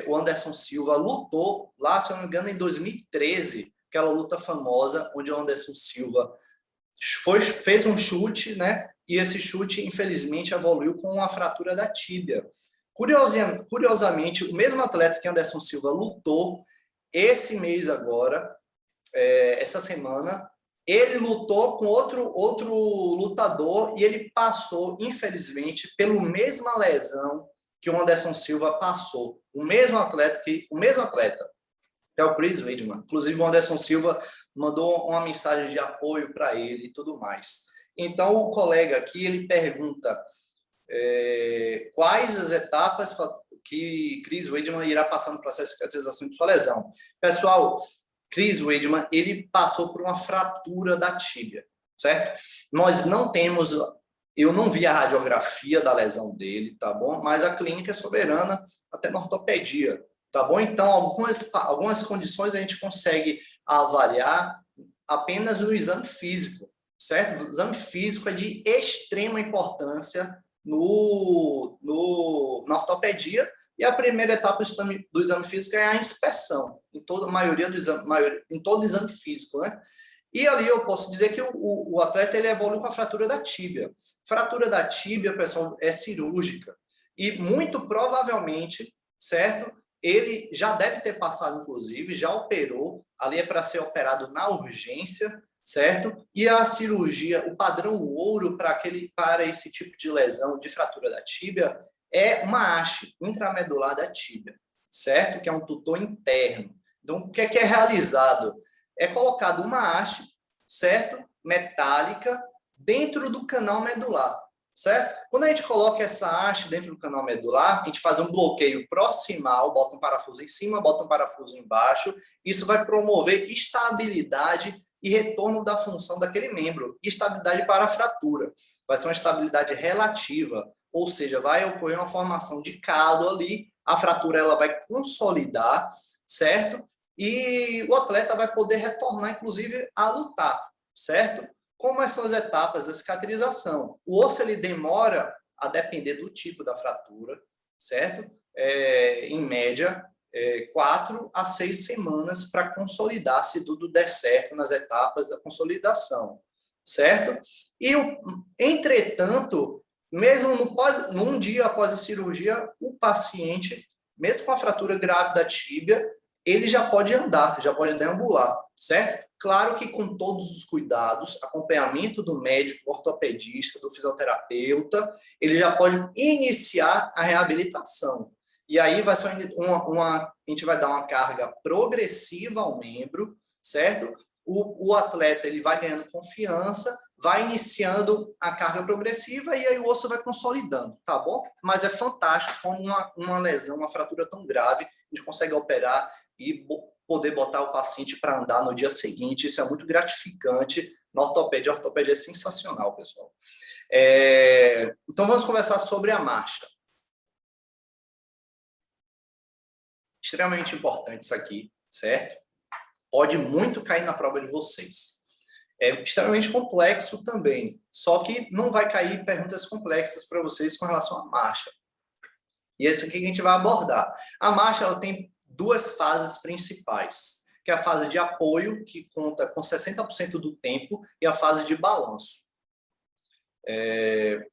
o Anderson Silva, lutou lá, se eu não me engano, em 2013, aquela luta famosa, onde o Anderson Silva fez um chute, né? E esse chute, infelizmente, evoluiu com uma fratura da tíbia. Curiosamente, o mesmo atleta que Anderson Silva lutou, esse mês agora, essa semana, ele lutou com outro lutador e ele passou, infelizmente, pela mesma lesão que o Anderson Silva passou. O mesmo atleta, que é o Chris Weidman. Inclusive, o Anderson Silva mandou uma mensagem de apoio para ele e tudo mais. Então, o colega aqui, ele pergunta quais as etapas que Chris Weidman irá passar no processo de cicatrização de sua lesão. Pessoal, Chris Weidman, ele passou por uma fratura da tíbia, certo? Nós não temos, eu não vi a radiografia da lesão dele, tá bom? Mas a clínica é soberana até na ortopedia, tá bom? Então, algumas condições a gente consegue avaliar apenas no exame físico, certo? O exame físico é de extrema importância na ortopedia, e a primeira etapa do exame físico é a inspeção, em toda a maioria do exame, em todo exame físico, né? E ali eu posso dizer que o atleta ele evolui com a fratura da tíbia. Fratura da tíbia, pessoal, é cirúrgica. E muito provavelmente, certo? Ele já deve ter passado, inclusive, já operou, ali é para ser operado na urgência, certo? E a cirurgia, o padrão ouro para esse tipo de lesão de fratura da tíbia é uma haste intramedular da tíbia, certo? Que é um tutor interno. Então, o que é realizado? É colocado uma haste, certo? Metálica, dentro do canal medular, certo? Quando a gente coloca essa haste dentro do canal medular, a gente faz um bloqueio proximal, bota um parafuso em cima, bota um parafuso embaixo. Isso vai promover estabilidade e retorno da função daquele membro. Estabilidade para a fratura. Vai ser uma estabilidade relativa, ou seja, vai ocorrer uma formação de calo ali, a fratura ela vai consolidar, certo? E o atleta vai poder retornar, inclusive, a lutar, certo? Como são as etapas da cicatrização? O osso ele demora, a depender do tipo da fratura, certo? Em média, 4 a 6 semanas para consolidar, se tudo der certo nas etapas da consolidação, certo? E, entretanto, mesmo num dia após a cirurgia, o paciente, mesmo com a fratura grave da tíbia, ele já pode andar, já pode deambular, certo? Claro que com todos os cuidados, acompanhamento do médico, ortopedista, do fisioterapeuta, ele já pode iniciar a reabilitação. E aí vai ser a gente vai dar uma carga progressiva ao membro, certo? O atleta ele vai ganhando confiança, vai iniciando a carga progressiva e aí o osso vai consolidando, tá bom? Mas é fantástico como uma lesão, uma fratura tão grave, a gente consegue operar e poder botar o paciente para andar no dia seguinte. Isso é muito gratificante na ortopedia. A ortopedia é sensacional, pessoal. Então, vamos conversar sobre a marcha. Extremamente importante isso aqui, certo? Pode muito cair na prova de vocês. É extremamente complexo também, só que não vai cair perguntas complexas para vocês com relação à marcha. E esse aqui que a gente vai abordar. A marcha ela tem duas fases principais, que é a fase de apoio, que conta com 60% do tempo, e a fase de balanço.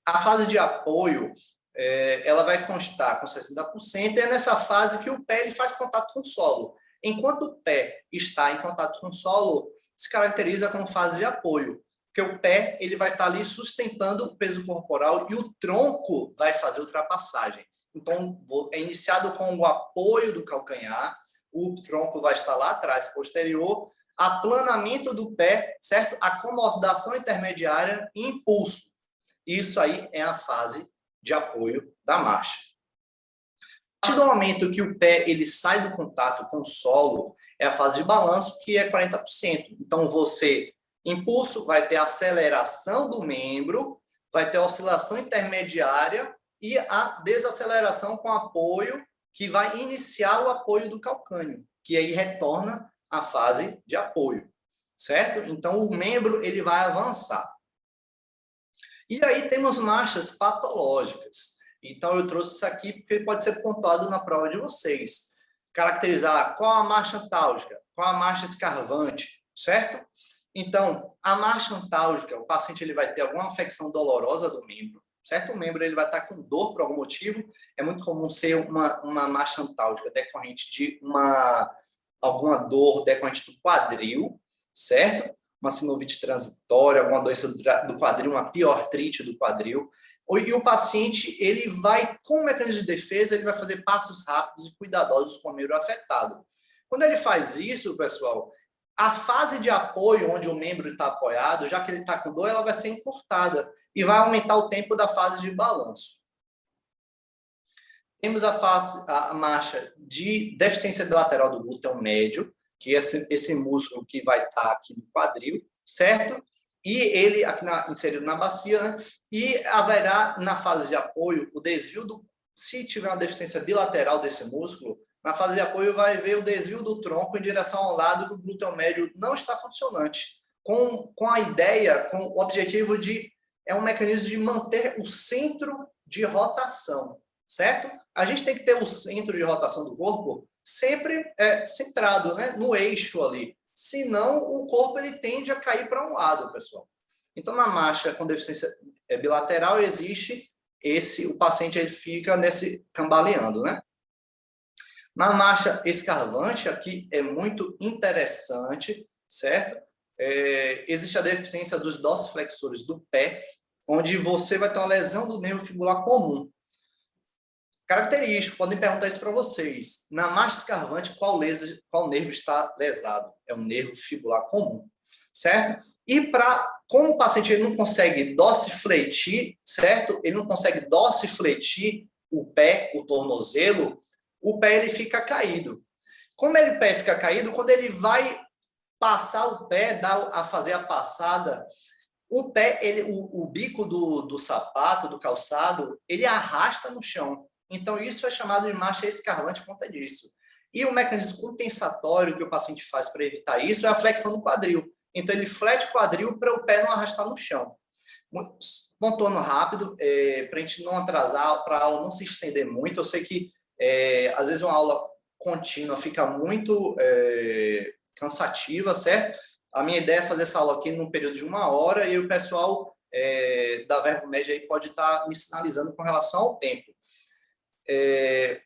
A fase de apoio, ela vai constar com 60%, e é nessa fase que o pé ele faz contato com o solo. Enquanto o pé está em contato com o solo, se caracteriza como fase de apoio, porque o pé ele vai estar ali sustentando o peso corporal e o tronco vai fazer ultrapassagem. Então, é iniciado com o apoio do calcanhar, o tronco vai estar lá atrás, posterior, aplanamento do pé, certo? Acomodação intermediária e impulso. Isso aí é a fase de apoio da marcha. A partir do momento que o pé ele sai do contato com o solo, é a fase de balanço, que é 40%. Então, impulso, vai ter aceleração do membro, vai ter oscilação intermediária e a desaceleração com apoio, que vai iniciar o apoio do calcâneo, que aí retorna à fase de apoio, certo? Então, o membro ele vai avançar. E aí temos marchas patológicas. Então, eu trouxe isso aqui porque pode ser pontuado na prova de vocês. Caracterizar qual a marcha antálgica, qual a marcha escarvante, certo? Então, a marcha antálgica, o paciente ele vai ter alguma afecção dolorosa do membro, certo? O membro ele vai estar com dor por algum motivo. É muito comum ser uma marcha antálgica decorrente de alguma dor decorrente do quadril, certo? uma sinovite transitória, alguma doença do quadril, uma piortrite do quadril. E o paciente, ele vai, com o mecanismo de defesa, ele vai fazer passos rápidos e cuidadosos com o membro afetado. Quando ele faz isso, pessoal, a fase de apoio, onde o membro está apoiado, já que ele está com dor, ela vai ser encurtada e vai aumentar o tempo da fase de balanço. Temos a marcha de deficiência bilateral do glúteo médio, que é esse músculo que vai estar aqui no quadril, certo? E ele aqui inserido na bacia, né? E haverá na fase de apoio o desvio se tiver uma deficiência bilateral desse músculo, na fase de apoio vai haver o desvio do tronco em direção ao lado que o glúteo médio não está funcionante, com a ideia, com o objetivo de é um mecanismo de manter o centro de rotação, certo? A gente tem que ter o centro de rotação do corpo sempre centrado, né, no eixo ali. Senão, o corpo ele tende a cair para um lado, pessoal. Então, na marcha com deficiência bilateral, existe o paciente ele fica nesse cambaleando, né? Na marcha escarvante, aqui é muito interessante, certo? Existe a deficiência dos dorsiflexores do pé, onde você vai ter uma lesão do nervo fibular comum. Característico, podem perguntar isso para vocês. Na marcha escarvante, qual nervo está lesado? É o nervo fibular comum, certo? E como o paciente ele não consegue dorsifletir, certo? Ele não consegue dorsifletir o pé, o tornozelo, o pé ele fica caído. Como o pé fica caído, quando ele vai passar o pé, a fazer a passada, o pé, o bico do sapato, do calçado, ele arrasta no chão. Então, isso é chamado de marcha escarvante por conta disso. E o mecanismo compensatório que o paciente faz para evitar isso é a flexão do quadril. Então, ele flete o quadril para o pé não arrastar no chão. Pontuando rápido, para a gente não atrasar, para a aula não se estender muito. Eu sei que, às vezes, uma aula contínua fica muito cansativa, certo? A minha ideia é fazer essa aula aqui num período de 1 hora e o pessoal da Verbo Média aí pode estar me sinalizando com relação ao tempo.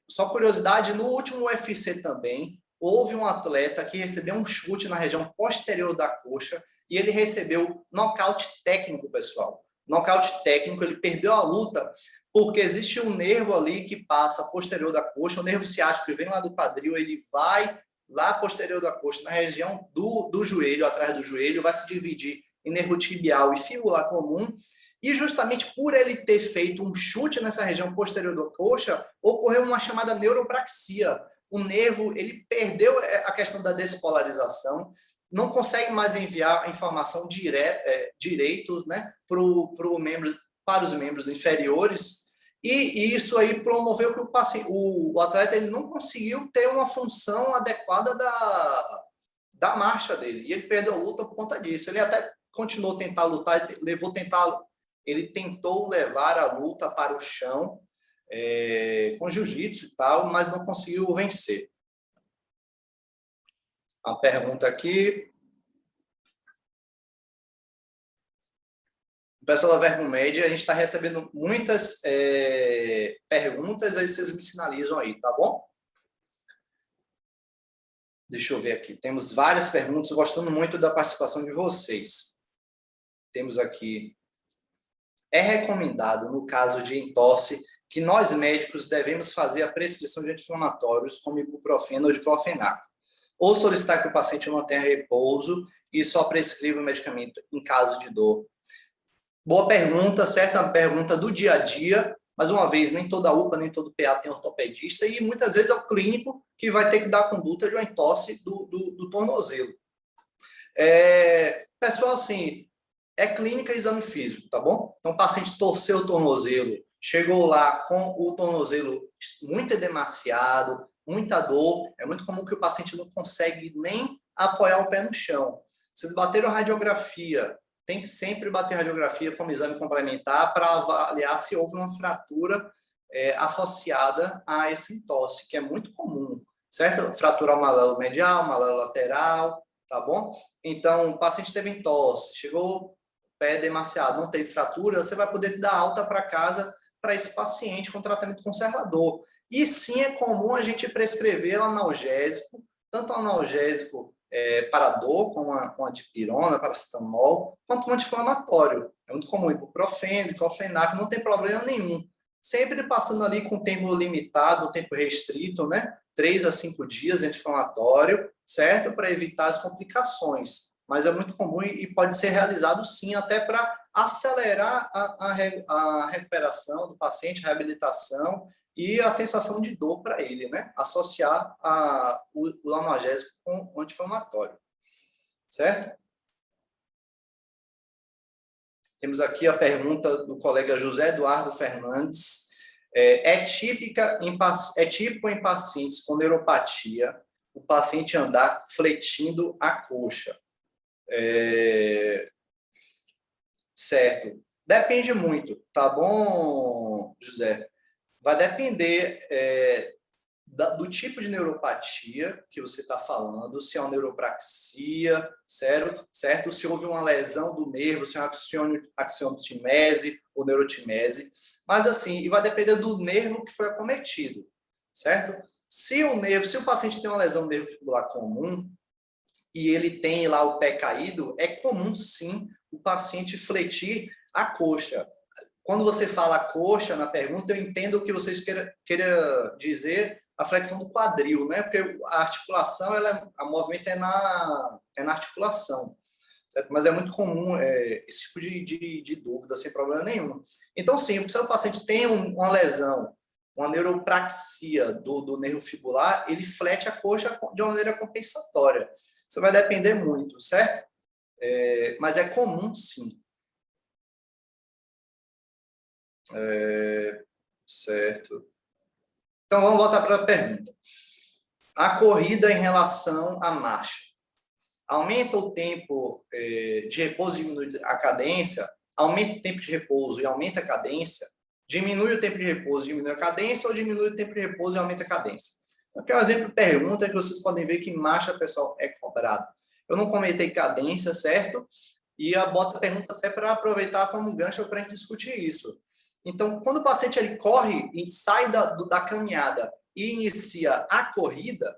Só curiosidade, no último UFC também, houve um atleta que recebeu um chute na região posterior da coxa e ele recebeu nocaute técnico, pessoal. Nocaute técnico, ele perdeu a luta porque existe um nervo ali que passa posterior da coxa, o nervo ciático que vem lá do quadril, ele vai lá posterior da coxa, na região do joelho, atrás do joelho, vai se dividir em nervo tibial e fibular comum. E justamente por ele ter feito um chute nessa região posterior da coxa, ocorreu uma chamada neuropraxia. O nervo ele perdeu a questão da despolarização, não consegue mais enviar a informação direito, né, para os membros inferiores, e isso aí promoveu que o atleta ele não conseguiu ter uma função adequada da marcha dele, e ele perdeu a luta por conta disso. Ele até continuou a tentar lutar, ele tentou levar a luta para o chão com jiu-jitsu e tal, mas não conseguiu vencer. A pergunta aqui. O pessoal da Verbo Média, a gente está recebendo muitas perguntas, aí vocês me sinalizam aí, tá bom? Deixa eu ver aqui. Temos várias perguntas, gostando muito da participação de vocês. Temos aqui. É recomendado, no caso de entorse, que nós médicos devemos fazer a prescrição de anti-inflamatórios como ibuprofeno ou diclofenaco, ou solicitar que o paciente mantenha repouso e só prescreva o medicamento em caso de dor. Boa pergunta, certa pergunta do dia a dia, mas uma vez, nem toda UPA, nem todo PA tem ortopedista, e muitas vezes é o clínico que vai ter que dar a conduta de uma entorse do tornozelo. Pessoal, assim, é clínica e exame físico, tá bom? Então, o paciente torceu o tornozelo, chegou lá com o tornozelo muito edemaciado, muita dor, é muito comum que o paciente não consegue nem apoiar o pé no chão. Vocês bateram radiografia, tem que sempre bater radiografia como exame complementar para avaliar se houve uma fratura associada a esse entorse, que é muito comum, certo? Fratura malelo medial, malelo lateral, tá bom? Então, o paciente teve entorse, chegou pé demasiado, não teve fratura, você vai poder dar alta para casa para esse paciente com tratamento conservador. E sim, é comum a gente prescrever analgésico, tanto analgésico para dor, como a dipirona, paracetamol, quanto um anti-inflamatório. É muito comum ibuprofeno, diclofenac, não tem problema nenhum. Sempre passando ali com tempo limitado, tempo restrito, né? 3 a 5 dias anti-inflamatório, certo? Para evitar as complicações. Mas é muito comum e pode ser realizado sim, até para acelerar a recuperação do paciente, a reabilitação e a sensação de dor para ele, né? Associar o analgésico com o anti-inflamatório, certo? Temos aqui a pergunta do colega José Eduardo Fernandes. É típico em pacientes com neuropatia o paciente andar fletindo a coxa? Certo. Depende muito, tá bom, José? Vai depender do tipo de neuropatia que você está falando, se é uma neuropraxia, certo? Se houve uma lesão do nervo, se é uma axionotimese ou neurotimese. Mas assim, e vai depender do nervo que foi acometido, certo? Se o paciente tem uma lesão do nervo fibular comum e ele tem lá o pé caído, é comum sim o paciente fletir a coxa. Quando você fala coxa na pergunta, eu entendo o que vocês queira dizer a flexão do quadril, né? Porque a articulação, a movimento é na articulação, certo? Mas é muito comum esse tipo de dúvida, sem problema nenhum. Então, sim, se o paciente tem uma lesão, uma neuropraxia do nervo fibular, ele flete a coxa de uma maneira compensatória. Isso vai depender muito, certo? Mas é comum, sim. Certo. Então, vamos voltar para a pergunta. A corrida em relação à marcha. Aumenta o tempo de repouso e diminui a cadência? Aumenta o tempo de repouso e aumenta a cadência? Diminui o tempo de repouso e diminui a cadência? Ou diminui o tempo de repouso e aumenta a cadência? Então, aqui é um exemplo de pergunta que vocês podem ver que marcha, pessoal, é cobrado. Eu não comentei cadência, certo? E a bota pergunta até para aproveitar como gancho para a gente discutir isso. Então, quando o paciente ele corre e sai da caminhada e inicia a corrida,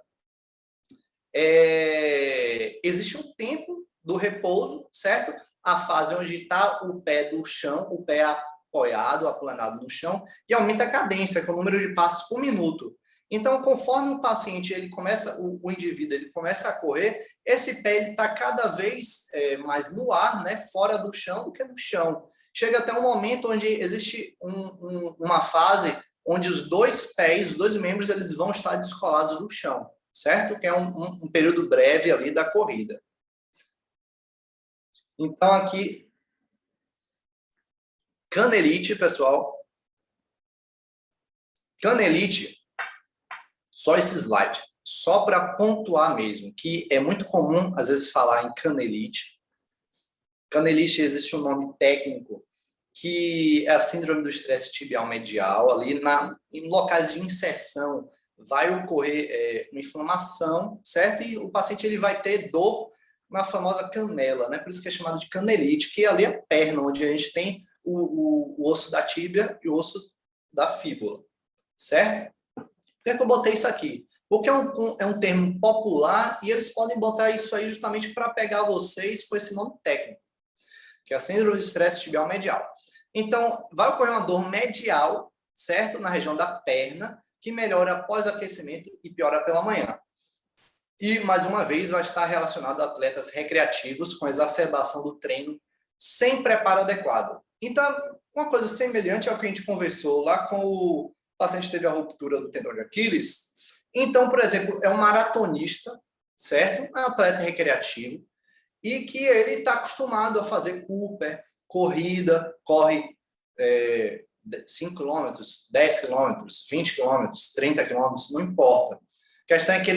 existe um tempo do repouso, certo? A fase onde está o pé do chão, o pé apoiado, aplanado no chão, e aumenta a cadência, que é o número de passos por minuto. Então, conforme o paciente, ele começa, o indivíduo, ele começa a correr, esse pé ele está cada vez mais no ar, né, fora do chão do que no chão. Chega até um momento onde existe uma fase onde os dois pés, os dois membros, eles vão estar descolados do chão, certo? Que é um período breve ali da corrida. Então, aqui, canelite, pessoal. Canelite, só esse slide, só para pontuar mesmo, que é muito comum, às vezes, falar em canelite. Canelite existe um nome técnico, que é a síndrome do estresse tibial medial, ali em locais de inserção, vai ocorrer uma inflamação, certo? E o paciente ele vai ter dor na famosa canela, né? Por isso que é chamado de canelite, que ali é a perna, onde a gente tem o osso da tíbia e o osso da fíbula, certo? Por que eu botei isso aqui? Porque é um termo popular e eles podem botar isso aí justamente para pegar vocês com esse nome técnico, que é a síndrome do estresse tibial medial. Então, vai ocorrer uma dor medial, certo? Na região da perna, que melhora após o aquecimento e piora pela manhã. E, mais uma vez, vai estar relacionado a atletas recreativos com exacerbação do treino sem preparo adequado. Então, uma coisa semelhante ao que a gente conversou lá com o paciente que teve a ruptura do tendão de Aquiles. Então, por exemplo, é um maratonista, certo? Um atleta recreativo, e que ele está acostumado a fazer Cooper, corrida, corre 5 km, 10 km, 20 km, 30 km, não importa. A questão é que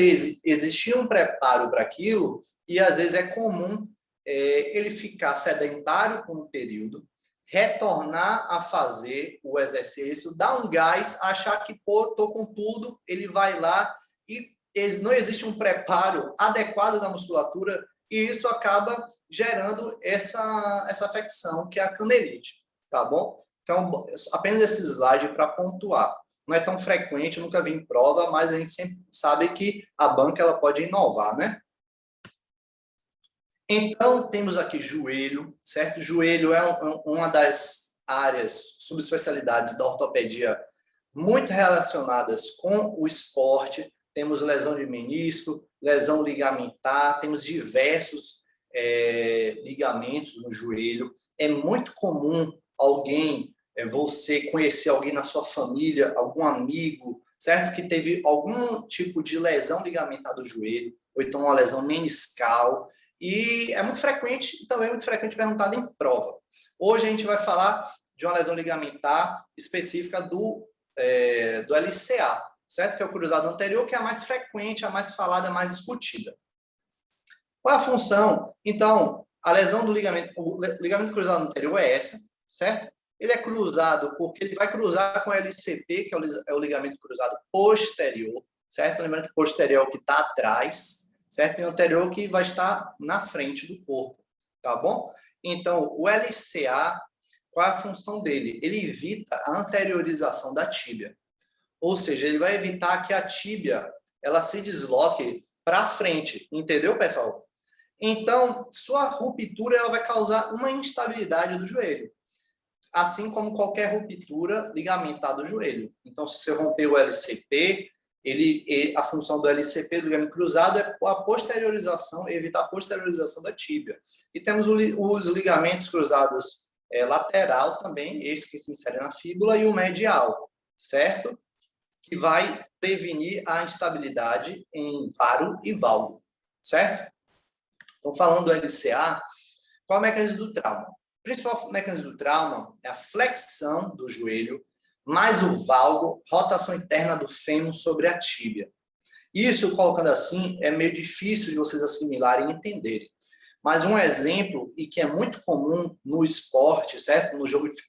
existia um preparo para aquilo e às vezes é comum ele ficar sedentário por um período, retornar a fazer o exercício, dar um gás, achar que, pô, estou com tudo, ele vai lá e não existe um preparo adequado da musculatura e isso acaba gerando essa afecção, que é a canelite, tá bom? Então, apenas esse slide para pontuar. Não é tão frequente, eu nunca vi em prova, mas a gente sempre sabe que a banca ela pode inovar, né? Então, temos aqui joelho, certo? Joelho é uma das áreas, subespecialidades da ortopedia muito relacionadas com o esporte. Temos lesão de menisco, lesão ligamentar, temos diversos ligamentos no joelho. É muito comum você conhecer alguém na sua família, algum amigo, certo? Que teve algum tipo de lesão ligamentar do joelho, ou então uma lesão meniscal. E é muito frequente, e também muito frequente perguntado em prova. Hoje a gente vai falar de uma lesão ligamentar específica do LCA, certo? Que é o cruzado anterior, que é a mais frequente, a mais falada, a mais discutida. Qual é a função? Então, a lesão do ligamento, o ligamento cruzado anterior é essa, certo? Ele é cruzado porque ele vai cruzar com o LCP, que é o ligamento cruzado posterior, certo? Lembrando que posterior é o que está atrás, certo? E o anterior que vai estar na frente do corpo, tá bom? Então, o LCA, qual é a função dele? Ele evita a anteriorização da tíbia. Ou seja, ele vai evitar que a tíbia ela se desloque para frente, entendeu, pessoal? Então, sua ruptura ela vai causar uma instabilidade do joelho, assim como qualquer ruptura ligamentar do joelho. Então, se você romper o LCP, a função do LCP, do ligamento cruzado, é a posteriorização, evitar a posteriorização da tíbia. E temos os ligamentos cruzados lateral também, esse que se insere na fíbula, e o medial, certo? Que vai prevenir a instabilidade em varo e valgo, certo? Então, falando do LCA, qual é o mecanismo do trauma? O principal mecanismo do trauma é a flexão do joelho, mais o valgo, rotação interna do fêmur sobre a tíbia. Isso, colocando assim, é meio difícil de vocês assimilarem e entenderem. Mas um exemplo, e que é muito comum no esporte, certo?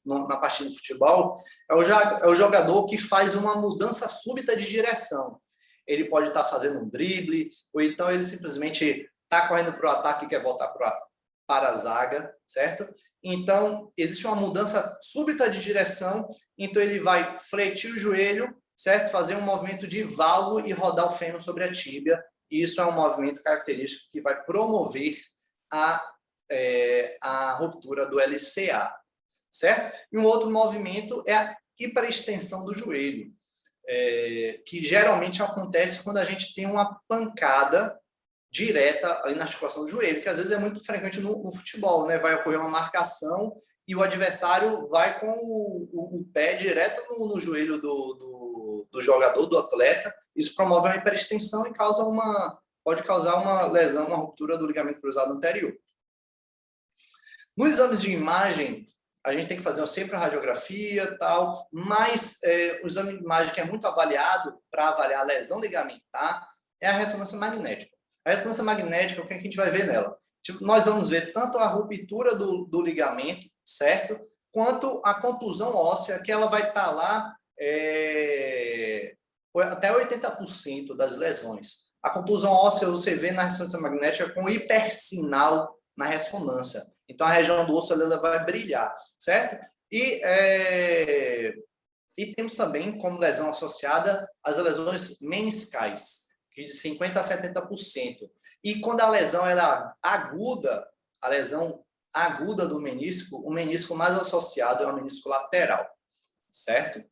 Na partida de futebol, é o jogador que faz uma mudança súbita de direção. Ele pode estar fazendo um drible, ou então ele simplesmente está correndo para o ataque e quer voltar para a zaga, certo? Então, existe uma mudança súbita de direção, então ele vai fletir o joelho, certo? Fazer um movimento de valgo e rodar o fêmur sobre a tíbia. E isso é um movimento característico que vai promover a ruptura do LCA, certo? E um outro movimento é a hiperextensão do joelho, que geralmente acontece quando a gente tem uma pancada direta ali na articulação do joelho, que às vezes é muito frequente no futebol, né? Vai ocorrer uma marcação e o adversário vai com o pé direto no joelho do jogador, do atleta. Isso promove uma hiperextensão e pode causar uma lesão, uma ruptura do ligamento cruzado anterior. Nos exames de imagem, a gente tem que fazer sempre a radiografia, tal, mas o exame de imagem que é muito avaliado para avaliar a lesão ligamentar é a ressonância magnética. A ressonância magnética, o que a gente vai ver nela? Nós vamos ver tanto a ruptura do ligamento, certo? Quanto a contusão óssea, que ela vai estar lá até 80% das lesões. A contusão óssea você vê na ressonância magnética com hipersinal na ressonância. Então, a região do osso ela vai brilhar, certo? E temos também como lesão associada as lesões meniscais, que de 50% a 70%. E quando a lesão era aguda, a lesão aguda do menisco, o menisco mais associado é o menisco lateral, certo?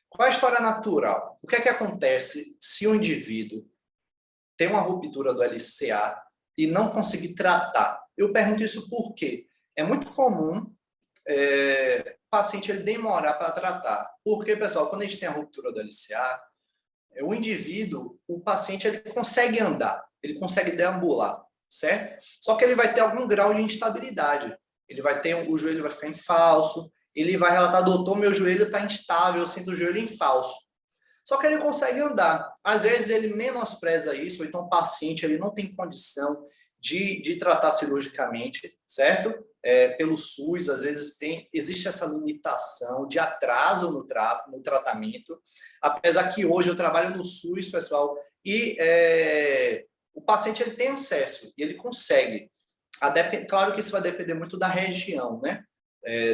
Qual é a história natural? O que é que acontece se o indivíduo tem uma ruptura do LCA e não conseguir tratar? Eu pergunto isso porque é muito comum o paciente ele demorar para tratar. Porque, pessoal, quando a gente tem a ruptura do LCA, o indivíduo, o paciente, ele consegue andar, ele consegue deambular, certo? Só que ele vai ter algum grau de instabilidade. O joelho vai ficar em falso, ele vai relatar, doutor, meu joelho está instável, eu sinto o joelho em falso. Só que ele consegue andar. Às vezes ele menospreza isso, ou então o paciente ele não tem condição de tratar cirurgicamente, certo? Pelo SUS, às vezes existe essa limitação de atraso no tratamento, apesar que hoje eu trabalho no SUS, pessoal, e o paciente ele tem acesso, e ele consegue. Claro que isso vai depender muito da região, né,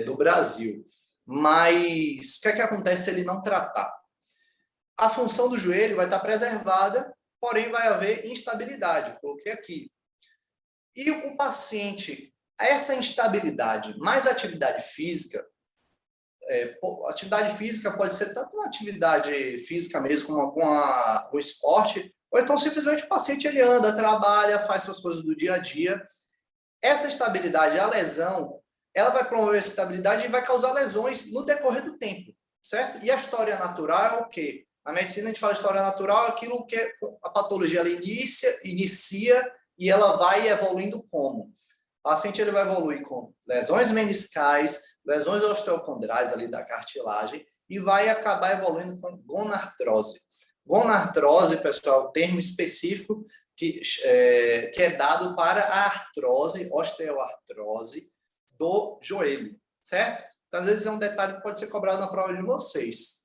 do Brasil, mas o que é que acontece se ele não tratar? A função do joelho vai estar preservada, porém vai haver instabilidade, coloquei aqui. E o paciente, essa instabilidade mais atividade física, atividade física pode ser tanto uma atividade física mesmo, como o esporte, ou então simplesmente o paciente ele anda, trabalha, faz suas coisas do dia a dia. Essa estabilidade, a lesão, ela vai promover essa estabilidade e vai causar lesões no decorrer do tempo, certo? E a história natural é o quê? Na medicina a gente fala história natural, é aquilo que a patologia ela inicia e ela vai evoluindo como? O paciente ele vai evoluir com lesões meniscais, lesões osteocondrais ali da cartilagem e vai acabar evoluindo com gonartrose. Gonartrose, pessoal, é um termo específico que é dado para a artrose, osteoartrose do joelho, certo? Então, às vezes é um detalhe que pode ser cobrado na prova de vocês.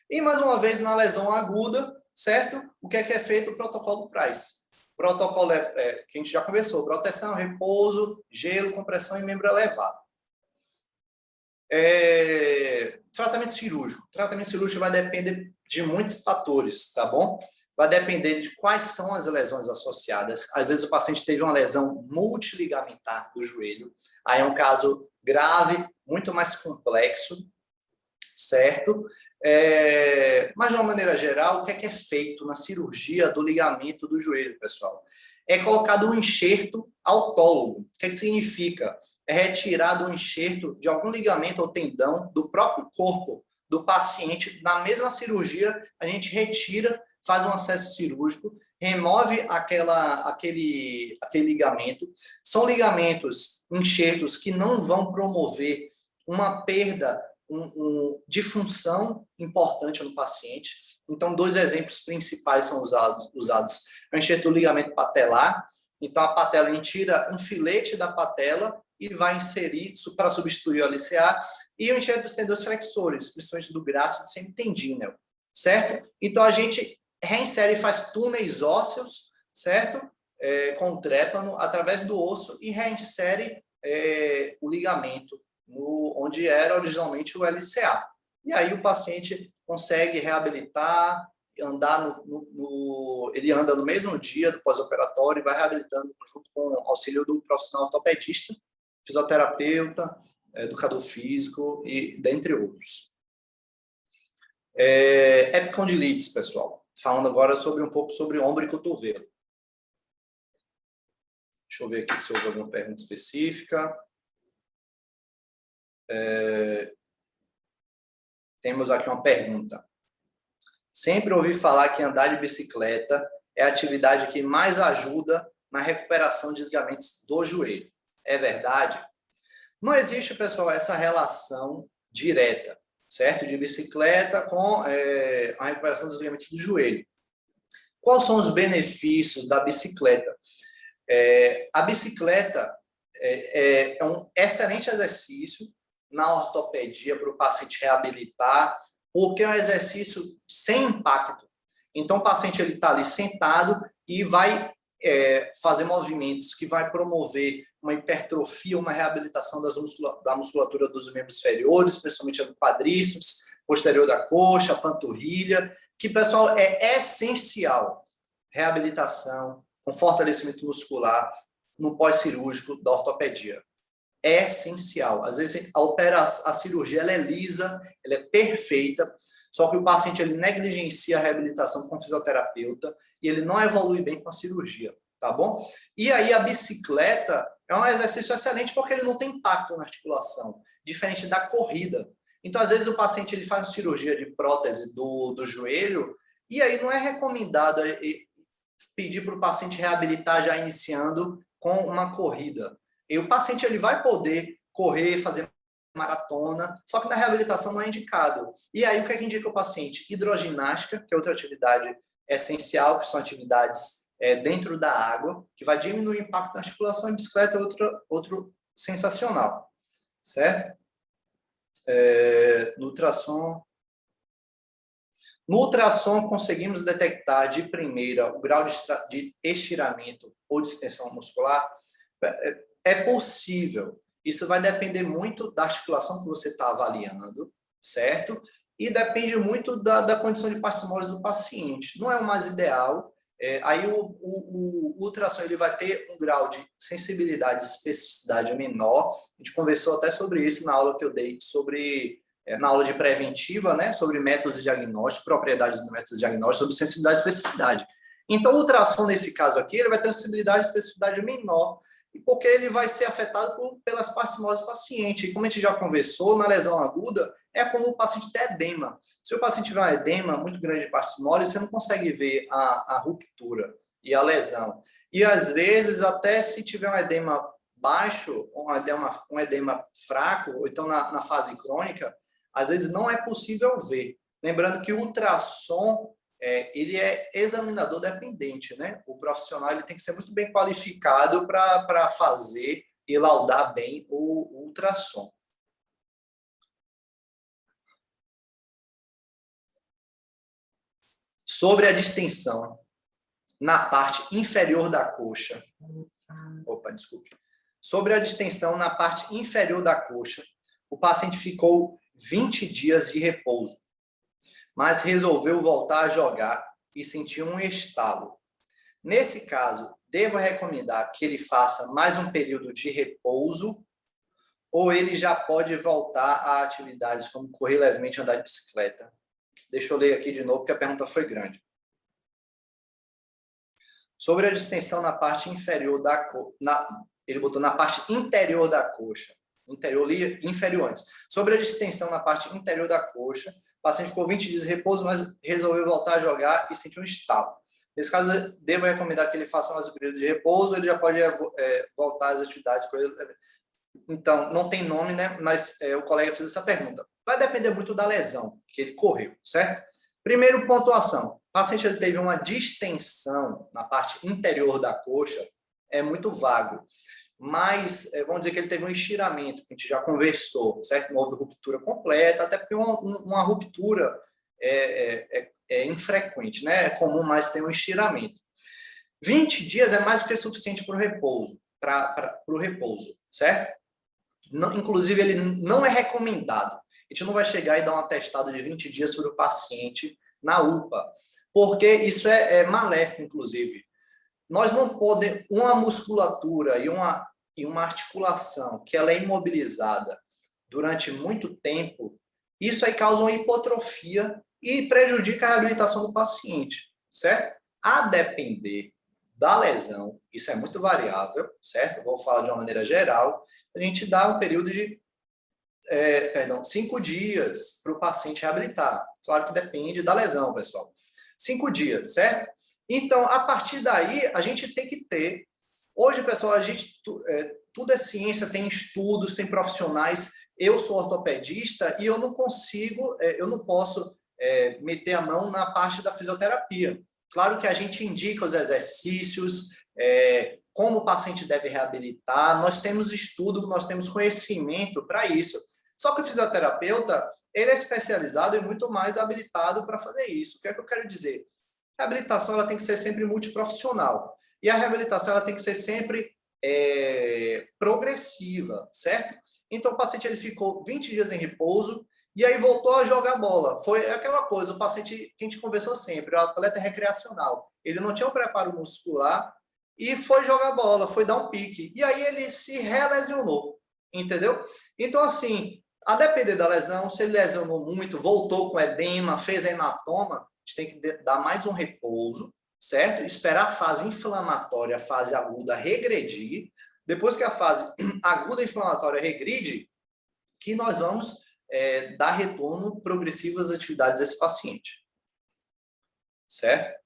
E, mais uma vez, na lesão aguda, certo? O que é feito? O protocolo Price. O protocolo que a gente já conversou, proteção, repouso, gelo, compressão e membro elevado. Tratamento cirúrgico. Tratamento cirúrgico vai depender de muitos fatores, tá bom? Vai depender de quais são as lesões associadas. Às vezes o paciente teve uma lesão multiligamentar do joelho. Aí é um caso grave, muito mais complexo, certo? Mas, de uma maneira geral, o que é feito na cirurgia do ligamento do joelho, pessoal? É colocado um enxerto autólogo. O que significa? É retirado um enxerto de algum ligamento ou tendão do próprio corpo do paciente. Na mesma cirurgia, a gente retira, faz um acesso cirúrgico, remove aquele ligamento. São ligamentos, enxertos que não vão promover uma perda de função importante no paciente. Então, 2 exemplos principais são usados. O enxerto do ligamento patelar. Então, a patela, a gente tira um filete da patela e vai inserir para substituir o LCA. E o enxerto dos tendões flexores, principalmente do braço do semitendíneo, certo? Então, a gente reinsere e faz túneis ósseos, certo? Com o trépano, através do osso, e reinsere o ligamento onde era originalmente o LCA. E aí o paciente consegue reabilitar, andar ele anda no mesmo dia do pós-operatório e vai reabilitando junto com o auxílio do profissional ortopedista, fisioterapeuta, educador físico e dentre outros. Epicondilites, pessoal. Falando agora um pouco sobre ombro e cotovelo. Deixa eu ver aqui se houve alguma pergunta específica. Temos aqui uma pergunta. Sempre ouvi falar que andar de bicicleta é a atividade que mais ajuda na recuperação de ligamentos do joelho. É verdade? Não existe, pessoal, essa relação direta, certo? De bicicleta com a recuperação dos ligamentos do joelho. Quais são os benefícios da bicicleta? A bicicleta é um excelente exercício na ortopedia para o paciente reabilitar, porque é um exercício sem impacto. Então, o paciente está ali sentado e vai fazer movimentos que vai promover uma hipertrofia, uma reabilitação da musculatura dos membros inferiores, principalmente do quadríceps, posterior da coxa, a panturrilha, que, pessoal, é essencial. Reabilitação, com fortalecimento muscular no pós-cirúrgico da ortopedia. É essencial. Às vezes a cirurgia ela é lisa, ela é perfeita, só que o paciente ele negligencia a reabilitação com o fisioterapeuta e ele não evolui bem com a cirurgia, tá bom? E aí a bicicleta é um exercício excelente porque ele não tem impacto na articulação, diferente da corrida. Então, às vezes o paciente ele faz uma cirurgia de prótese do joelho e aí não é recomendado pedir para o paciente reabilitar já iniciando com uma corrida. E o paciente ele vai poder correr, fazer maratona, só que na reabilitação não é indicado. E aí o que é que indica o paciente? Hidroginástica, que é outra atividade essencial, que são atividades dentro da água, que vai diminuir o impacto na articulação, e bicicleta é outro sensacional, certo? No ultrassom conseguimos detectar de primeira o grau de estiramento ou de extensão muscular. É possível. Isso vai depender muito da articulação que você está avaliando, certo? e depende muito da condição de partes moles do paciente. Não é o mais ideal. Aí o ultrassom ele vai ter um grau de sensibilidade e especificidade menor. A gente conversou até sobre isso na aula que eu dei na aula de preventiva, né, sobre métodos de diagnóstico, propriedades dos métodos de diagnóstico, sobre sensibilidade e especificidade. Então, o ultrassom, nesse caso aqui, ele vai ter uma sensibilidade e especificidade menor, porque ele vai ser afetado pelas partes moles do paciente. E como a gente já conversou, na lesão aguda, é como o paciente ter edema. Se o paciente tiver um edema muito grande de partes moles, você não consegue ver a ruptura e a lesão. E, às vezes, até se tiver um edema baixo, um edema fraco, ou então na fase crônica, às vezes não é possível ver. Lembrando que o ultrassom, ele é examinador dependente, né? O profissional ele tem que ser muito bem qualificado para fazer e laudar bem o ultrassom. Sobre a distensão na parte inferior da coxa. Opa, desculpe. Sobre a distensão na parte inferior da coxa, o paciente ficou 20 dias de repouso, mas resolveu voltar a jogar e sentiu um estalo. Nesse caso, devo recomendar que ele faça mais um período de repouso ou ele já pode voltar a atividades como correr levemente e andar de bicicleta? Deixa eu ler aqui de novo, porque a pergunta foi grande. Sobre a distensão na parte inferior da coxa, ele botou na parte interior da coxa, inferior antes. Sobre a distensão na parte interior da coxa, o paciente ficou 20 dias de repouso, mas resolveu voltar a jogar e sentiu um estalo. Nesse caso, devo recomendar que ele faça mais um período de repouso, ele já pode voltar às atividades. Então, não tem nome, né? Mas o colega fez essa pergunta. Vai depender muito da lesão que ele correu, certo? Primeiro, pontuação. O paciente ele teve uma distensão na parte interior da coxa, é muito vago. Mas, vamos dizer que ele teve um estiramento, que a gente já conversou, certo? Não houve ruptura completa, até porque uma ruptura é infrequente, né? É comum mais ter um estiramento. 20 dias é mais do que suficiente para o repouso, certo? Não, inclusive, ele não é recomendado. A gente não vai chegar e dar um atestado de 20 dias para o paciente na UPA, porque isso é maléfico, inclusive. Nós não podemos... Uma musculatura e uma articulação que ela é imobilizada durante muito tempo, isso aí causa uma hipotrofia e prejudica a reabilitação do paciente, certo? A depender da lesão, isso é muito variável, certo? Vou falar de uma maneira geral, a gente dá um período de 5 dias para o paciente reabilitar. Claro que depende da lesão, pessoal. 5 dias, certo? Então, a partir daí, a gente tem que ter... Hoje, pessoal, tudo é ciência, tem estudos, tem profissionais. Eu sou ortopedista e eu não posso meter a mão na parte da fisioterapia. Claro que a gente indica os exercícios, como o paciente deve reabilitar, nós temos estudo, nós temos conhecimento para isso. Só que o fisioterapeuta, ele é especializado e muito mais habilitado para fazer isso. O que é que eu quero dizer? A reabilitação ela tem que ser sempre multiprofissional. E a reabilitação ela tem que ser sempre progressiva, certo? Então, o paciente ele ficou 20 dias em repouso, e aí voltou a jogar bola. Foi aquela coisa, o paciente que a gente conversou sempre, o atleta recreacional. Ele não tinha um preparo muscular e foi jogar bola, foi dar um pique. E aí ele se relesionou, entendeu? Então, assim, a depender da lesão, se ele lesionou muito, voltou com edema, fez hematoma, a gente tem que dar mais um repouso, certo? Esperar a fase inflamatória, a fase aguda regredir. Depois que a fase aguda inflamatória regride, que nós vamos dar retorno progressivo às atividades desse paciente. Certo?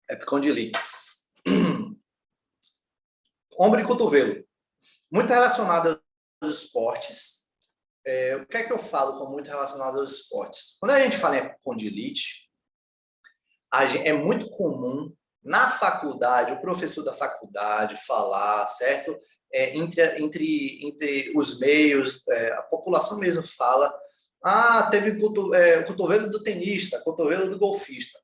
Epicondilites. Ombro e cotovelo. Muito relacionado aos esportes. O que é que eu falo com muito relacionado aos esportes? Quando a gente fala em epicondilite, é muito comum na faculdade, o professor da faculdade falar, certo? Entre os meios, a população mesmo fala, teve o cotovelo do tenista, cotovelo do golfista.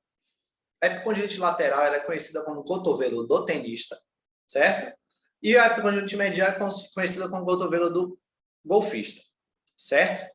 A epicondilite lateral ela é conhecida como cotovelo do tenista, certo? E a epicondilite medial é conhecida como cotovelo do golfista, certo?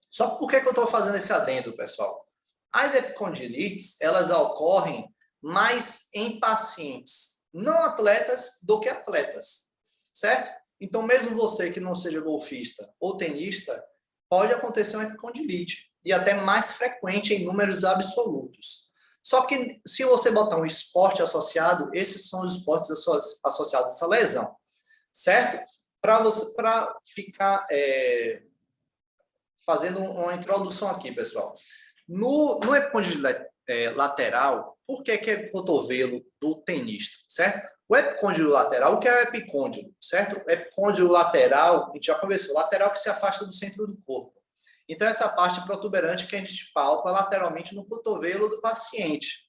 Só que por que que eu estou fazendo esse adendo, pessoal? As epicondilites, elas ocorrem mais em pacientes não atletas do que atletas, certo? Então, mesmo você que não seja golfista ou tenista, pode acontecer uma epicondilite, e até mais frequente em números absolutos. Só que, se você botar um esporte associado, esses são os esportes associados a essa lesão, certo? Para ficar fazendo uma introdução aqui, pessoal. No epicôndilo lateral, por que que é cotovelo do tenista, certo? O epicôndilo lateral, o que é o epicôndilo, certo? O epicôndilo lateral, a gente já conversou, lateral que se afasta do centro do corpo. Então, essa parte protuberante que a gente palpa lateralmente no cotovelo do paciente,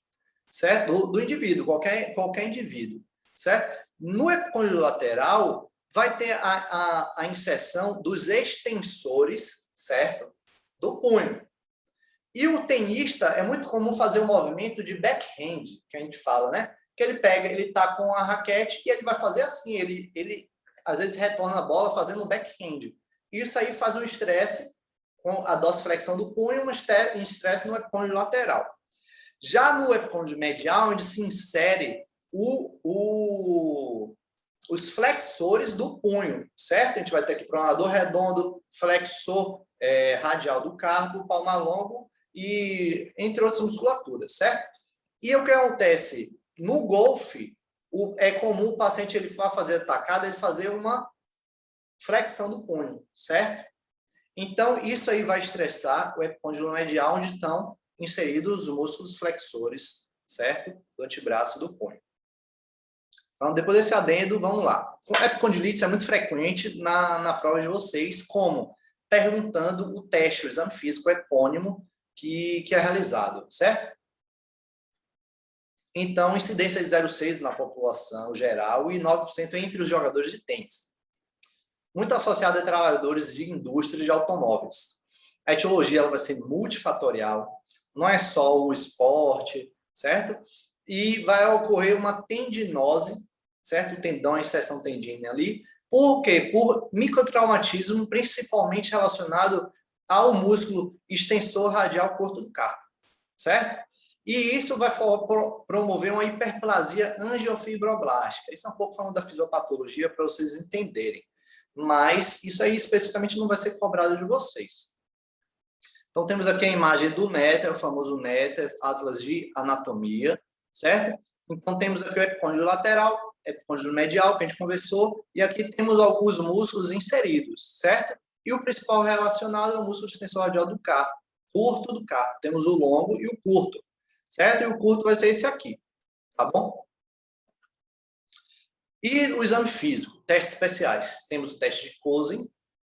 certo? Do indivíduo, qualquer indivíduo, certo? No epicôndilo lateral, vai ter a inserção dos extensores, certo? Do punho. E o tenista, é muito comum fazer um movimento de backhand, que a gente fala, né? Que ele pega, ele tá com a raquete e ele vai fazer assim, ele às vezes retorna a bola fazendo backhand. Isso aí faz um estresse com a dorsiflexão do punho e um estresse no epicôndilo lateral. Já no epicôndilo medial, onde se insere os flexores do punho, certo? A gente vai ter aqui pronador redondo, flexor radial do carpo, palmar longo, e entre outras musculaturas, certo? E o que acontece? No golfe, é comum o paciente ele vai fazer a tacada, ele fazer uma flexão do punho, certo? Então, isso aí vai estressar o epicôndilo medial, onde estão inseridos os músculos flexores, certo? Do antebraço do punho. Então, depois desse adendo, vamos lá. Epicondilite é muito frequente na prova de vocês, como perguntando o teste, o exame físico epônimo, que é realizado, certo? Então, incidência de 0,6 na população geral e 9% entre os jogadores de tênis. Muito associado a trabalhadores de indústria de automóveis. A etiologia ela vai ser multifatorial, não é só o esporte, certo? E vai ocorrer uma tendinose, certo? O tendão, a inserção tendínea ali. Por quê? Por microtraumatismo, principalmente relacionado ao músculo extensor radial curto do carpo, certo? E isso vai promover uma hiperplasia angiofibroblástica. Isso é um pouco falando da fisiopatologia para vocês entenderem. Mas isso aí especificamente não vai ser cobrado de vocês. Então temos aqui a imagem do Netter, o famoso Netter, Atlas de Anatomia, certo? Então temos aqui o epicôndilo lateral, epicôndilo medial, que a gente conversou, e aqui temos alguns músculos inseridos, certo? E o principal relacionado é o músculo extensor radial do carpo, curto do carpo. Temos o longo e o curto, certo? E o curto vai ser esse aqui, tá bom? E o exame físico, testes especiais. Temos o teste de Cosen,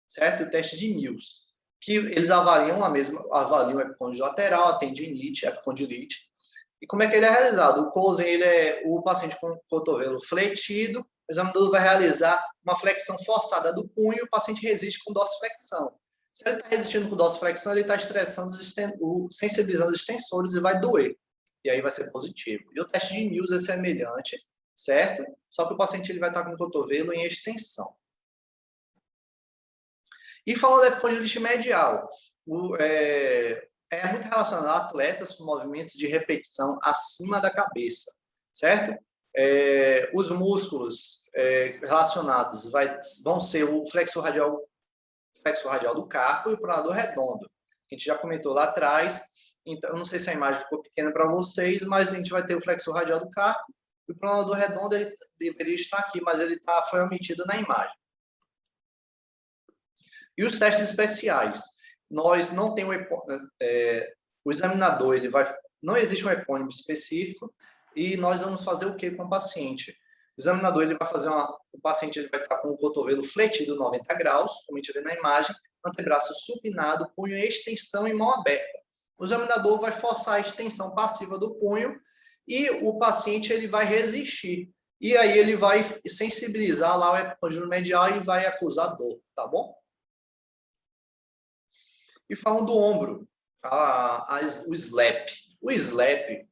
certo? E o teste de Mills, que eles avaliam o epicôndilo lateral, a tendinite, a epicondilite. E como é que ele é realizado? O Cosen, ele é o paciente com o cotovelo fletido, o examinador vai realizar uma flexão forçada do punho e o paciente resiste com dorsiflexão. Se ele está resistindo com dorsiflexão, ele está estressando, sensibilizando os extensores e vai doer. E aí vai ser positivo. E o teste de Mills é semelhante, certo? Só que o paciente ele vai estar com o cotovelo em extensão. E falando da epicondilite medial, é muito relacionado a atletas com movimentos de repetição acima da cabeça, certo? Os músculos relacionados vão ser o flexor radial do carpo e o pronador redondo, que a gente já comentou lá atrás. Então, eu não sei se a imagem ficou pequena para vocês, mas a gente vai ter o flexor radial do carpo e o pronador redondo ele deveria estar aqui, mas ele foi omitido na imagem. E os testes especiais? Nós não temos o examinador, não existe um epônimo específico e nós vamos fazer o que com o paciente? O examinador ele vai fazer o paciente ele vai estar com o cotovelo fletido 90 graus, como a gente vê na imagem, antebraço supinado, punho em extensão e mão aberta. O examinador vai forçar a extensão passiva do punho e o paciente ele vai resistir. E aí ele vai sensibilizar lá o epicôndilo medial e vai acusar dor, tá bom? E falando do ombro, o SLAP. O SLAP,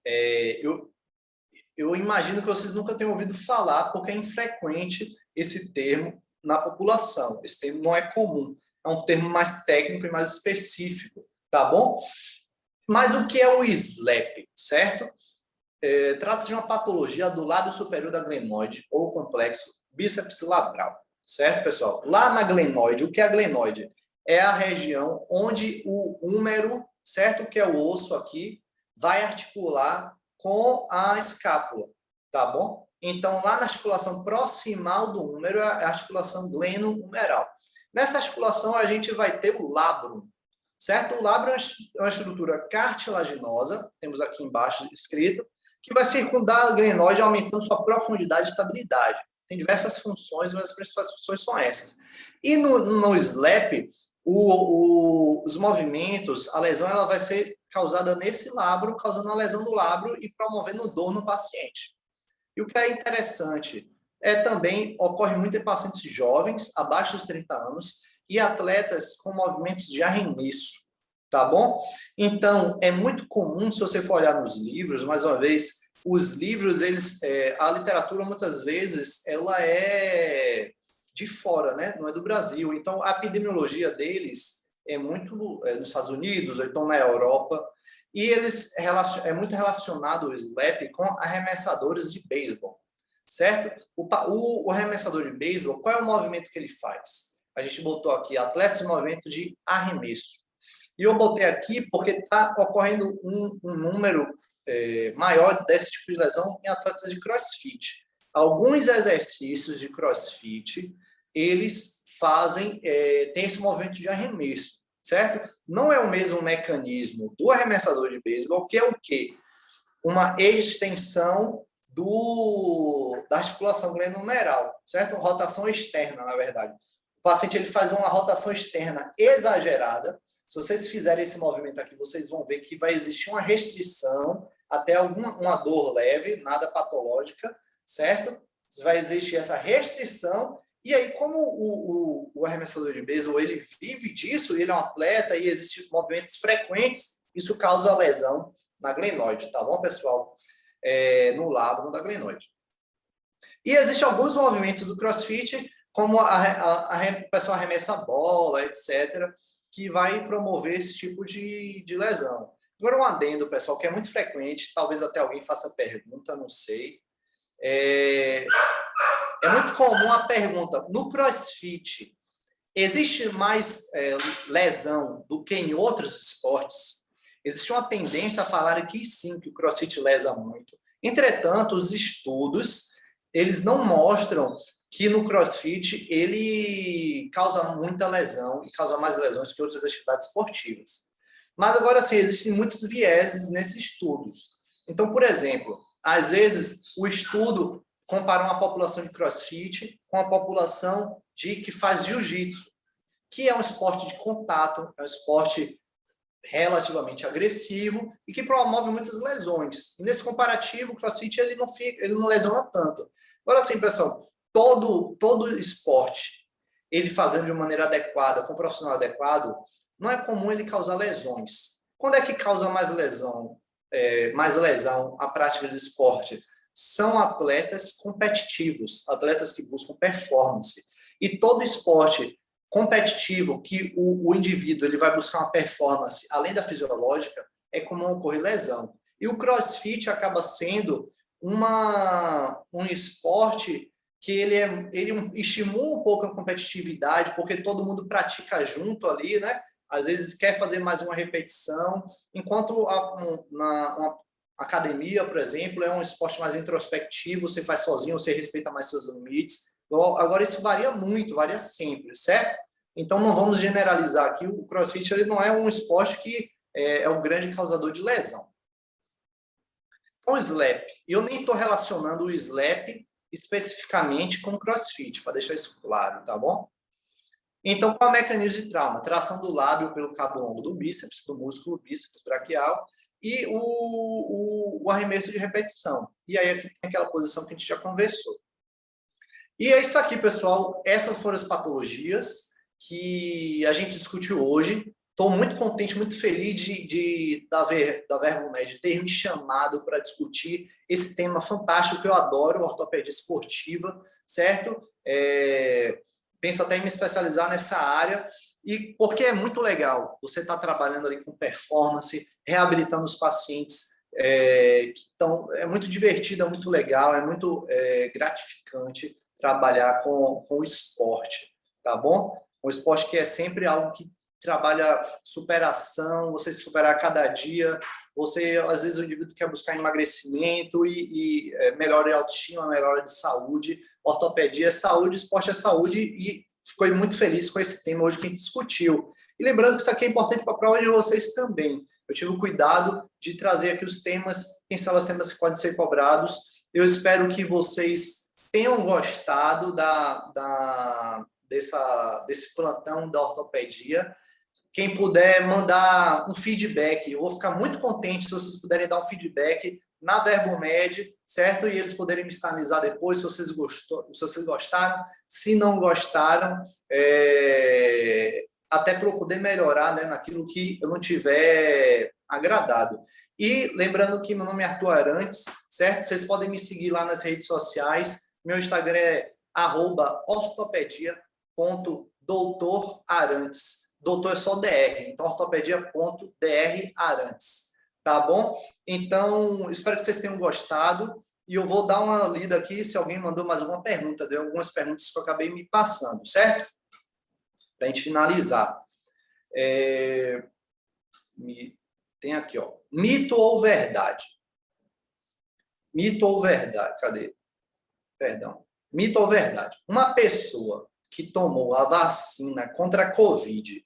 eu imagino que vocês nunca tenham ouvido falar, porque é infrequente esse termo na população. Esse termo não é comum. é um termo mais técnico e mais específico, tá bom? Mas o que é o SLAP, certo? Trata-se de uma patologia do lábio superior da glenoide ou complexo bíceps labral, certo, pessoal? Lá na glenoide, o que é a glenoide? É a região onde o húmero, certo, que é o osso aqui, vai articular com a escápula, tá bom? Então, lá na articulação proximal do húmero, é a articulação gleno-humeral. Nessa articulação, a gente vai ter o lábrum, certo? O lábrum é uma estrutura cartilaginosa, temos aqui embaixo escrito, que vai circundar a glenoide, aumentando sua profundidade e estabilidade. Tem diversas funções, mas as principais funções são essas. E no SLAP, os movimentos, a lesão ela vai ser causada nesse lábio, causando a lesão do lábio e promovendo dor no paciente. E o que é interessante também ocorre muito em pacientes jovens, abaixo dos 30 anos, e atletas com movimentos de arremesso, tá bom? Então, é muito comum, se você for olhar nos livros, mais uma vez, os livros, a literatura, muitas vezes, ela é de fora, né? Não é do Brasil. Então, a epidemiologia deles é muito nos Estados Unidos, ou então na Europa, e é muito relacionado o SLAP com arremessadores de beisebol, certo? O arremessador de beisebol, qual é o movimento que ele faz? A gente botou aqui atletas em movimento de arremesso. E eu botei aqui porque está ocorrendo um número maior desse tipo de lesão em atletas de CrossFit. Alguns exercícios de CrossFit, eles tem esse movimento de arremesso, certo? Não é o mesmo mecanismo do arremessador de beisebol, que é o quê? Uma extensão da articulação glenohumeral, certo? Rotação externa, na verdade. O paciente ele faz uma rotação externa exagerada. Se vocês fizerem esse movimento aqui, vocês vão ver que vai existir uma restrição, até uma dor leve, nada patológica, certo? Vai existir essa restrição. E aí, como o arremessador de beisebol ele vive disso, ele é um atleta e existem movimentos frequentes, isso causa lesão na glenoide, tá bom, pessoal? No lábio da glenoide. E existem alguns movimentos do CrossFit, como o pessoal arremessa a bola, etc., que vai promover esse tipo de lesão. Agora, um adendo, pessoal, que é muito frequente, talvez até alguém faça pergunta, não sei. É muito comum a pergunta, no CrossFit, existe mais lesão do que em outros esportes? Existe uma tendência a falar que sim, que o CrossFit lesa muito. Entretanto, os estudos, eles não mostram que no CrossFit ele causa muita lesão e causa mais lesões que outras atividades esportivas. Mas agora sim, existem muitos vieses nesses estudos. Então, por exemplo, às vezes o estudo compara uma população de CrossFit com a população que faz jiu-jitsu, que é um esporte de contato, é um esporte relativamente agressivo e que promove muitas lesões. E nesse comparativo, o CrossFit ele não lesiona tanto. Agora, assim, pessoal, todo esporte, ele fazendo de maneira adequada, com um profissional adequado, não é comum ele causar lesões. Quando é que causa mais lesão a prática de esporte? São atletas competitivos, atletas que buscam performance. E todo esporte competitivo, que o indivíduo ele vai buscar uma performance além da fisiológica, é comum ocorrer lesão. E o CrossFit acaba sendo um esporte que ele estimula um pouco a competitividade, porque todo mundo pratica junto ali, né? Às vezes quer fazer mais uma repetição, enquanto uma academia, por exemplo, é um esporte mais introspectivo, você faz sozinho, você respeita mais seus limites. Agora, isso varia muito, varia sempre, certo? Então, não vamos generalizar aqui. O CrossFit ele não é um esporte que é o grande causador de lesão. Com o SLAP, eu nem estou relacionando o SLAP especificamente com o CrossFit, para deixar isso claro, tá bom? Então, qual é o mecanismo de trauma? Tração do lábio pelo cabo longo do bíceps, do músculo bíceps braquial, e o arremesso de repetição. E aí aqui tem aquela posição que a gente já conversou. E é isso aqui, pessoal. Essas foram as patologias que a gente discutiu hoje. Estou muito contente, muito feliz da Verbomed ter me chamado para discutir esse tema fantástico que eu adoro, ortopedia esportiva, certo? Penso até em me especializar nessa área E porque é muito legal, você está trabalhando ali com performance, reabilitando os pacientes, é muito divertido, é muito legal, é muito gratificante trabalhar com o esporte, tá bom? O esporte que é sempre algo que trabalha superação, você se superar a cada dia, você, às vezes, o indivíduo quer buscar emagrecimento e melhora de autoestima, melhora de saúde, ortopedia é saúde, esporte é saúde, e fiquei muito feliz com esse tema hoje que a gente discutiu. E lembrando que isso aqui é importante para a prova de vocês também. Eu tive o cuidado de trazer aqui os temas, quem são os temas que podem ser cobrados. Eu espero que vocês tenham gostado desse plantão da ortopedia. Quem puder mandar um feedback, eu vou ficar muito contente se vocês puderem dar um feedback na Verbomed, certo? E eles poderem me sinalizar depois se vocês gostaram, se não gostaram, até para eu poder melhorar, né, naquilo que eu não tiver agradado. E lembrando que meu nome é Arthur Arantes, certo? Vocês podem me seguir lá nas redes sociais. Meu Instagram é @ortopedia.doutorarantes. Doutor é só DR, então ortopedia.drarantes, tá bom? Então, espero que vocês tenham gostado e eu vou dar uma lida aqui se alguém mandou mais alguma pergunta, deu algumas perguntas que eu acabei me passando, certo? Para a gente finalizar. Tem aqui, ó. Mito ou verdade? Mito ou verdade? Cadê? Perdão. Mito ou verdade? Uma pessoa que tomou a vacina contra a Covid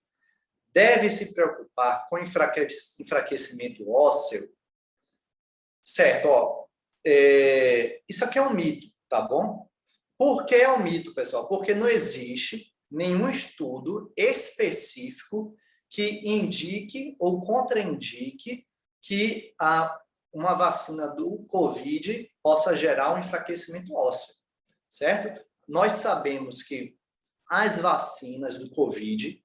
deve se preocupar com enfraquecimento ósseo? Certo, ó. Isso aqui é um mito, tá bom? Por que é um mito, pessoal? Porque não existe nenhum estudo específico que indique ou contraindique que uma vacina do Covid possa gerar um enfraquecimento ósseo, certo? Nós sabemos que as vacinas do Covid,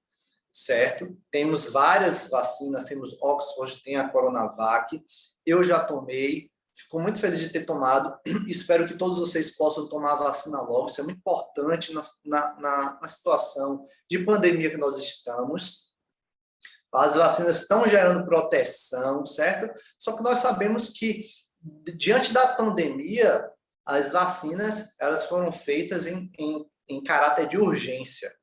certo? Temos várias vacinas, temos Oxford, tem a Coronavac, eu já tomei, fico muito feliz de ter tomado, espero que todos vocês possam tomar a vacina logo, isso é muito importante na situação de pandemia que nós estamos. As vacinas estão gerando proteção, certo? Só que nós sabemos que, diante da pandemia, as vacinas elas foram feitas em caráter de urgência,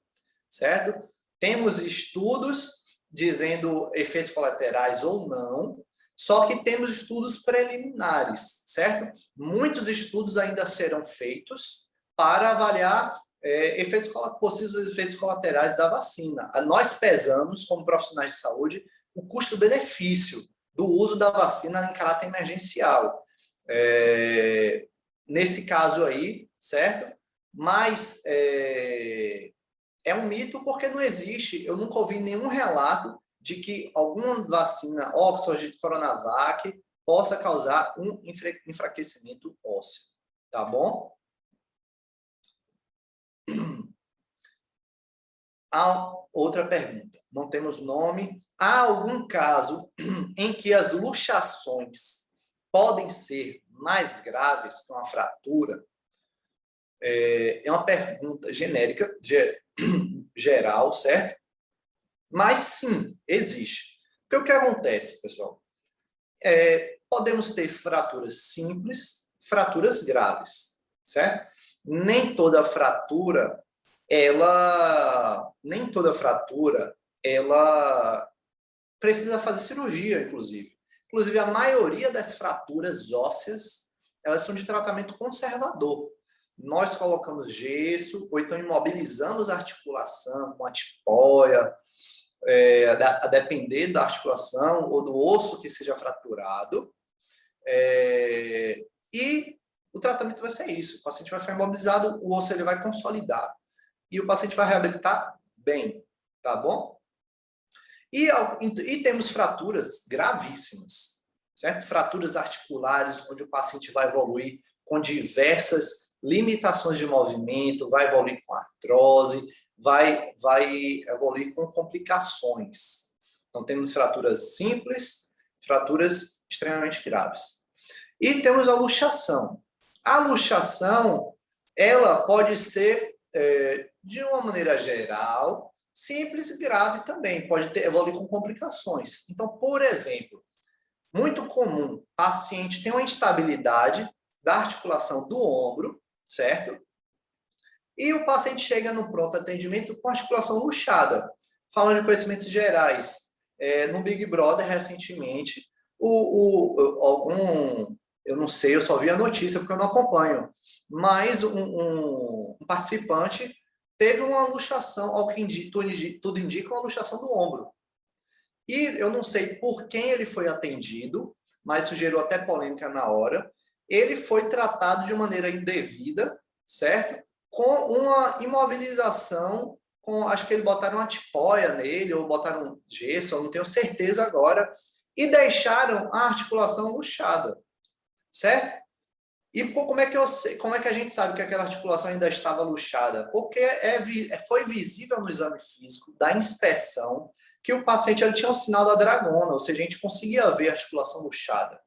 certo? Temos estudos dizendo efeitos colaterais ou não, só que temos estudos preliminares, certo? Muitos estudos ainda serão feitos para avaliar possíveis efeitos colaterais da vacina. Nós pesamos, como profissionais de saúde, o custo-benefício do uso da vacina em caráter emergencial. Nesse caso aí, certo? Mas é um mito porque não existe, eu nunca ouvi nenhum relato de que alguma vacina Oxford, de Coronavac, possa causar um enfraquecimento ósseo, tá bom? Há outra pergunta, não temos nome. Há algum caso em que as luxações podem ser mais graves que uma fratura? É uma pergunta genérica, geral, certo? Mas sim, existe. Porque o que acontece, pessoal? Podemos ter fraturas simples, fraturas graves, certo? Nem toda fratura ela precisa fazer cirurgia, inclusive. Inclusive, a maioria das fraturas ósseas, elas são de tratamento conservador. Nós colocamos gesso, ou então imobilizamos a articulação com a tipóia, a depender da articulação ou do osso que seja fraturado. E o tratamento vai ser isso. O paciente vai ficar imobilizado, o osso ele vai consolidar. E o paciente vai reabilitar bem, tá bom? E temos fraturas gravíssimas, certo? Fraturas articulares, onde o paciente vai evoluir com diversas limitações de movimento, vai evoluir com artrose, vai evoluir com complicações. Então, temos fraturas simples, fraturas extremamente graves. E temos a luxação. A luxação, ela pode ser, de uma maneira geral, Simples e grave também, pode evoluir com complicações. Então, por exemplo, muito comum, paciente tem uma instabilidade da articulação do ombro, certo? E o paciente chega no pronto atendimento com articulação luxada. Falando de conhecimentos gerais, no Big Brother, recentemente, eu não sei, eu só vi a notícia porque eu não acompanho, mas um participante teve uma luxação, ao que tudo indica, uma luxação do ombro. E eu não sei por quem ele foi atendido, mas isso gerou até polêmica na hora. Ele foi tratado de maneira indevida, certo? Com uma imobilização, acho que ele botaram uma tipóia nele, ou botaram um gesso, eu não tenho certeza agora, e deixaram a articulação luxada, certo? E como é que como é que a gente sabe que aquela articulação ainda estava luxada? Porque foi visível no exame físico da inspeção que o paciente ele tinha um sinal da dragona, ou seja, a gente conseguia ver a articulação luxada.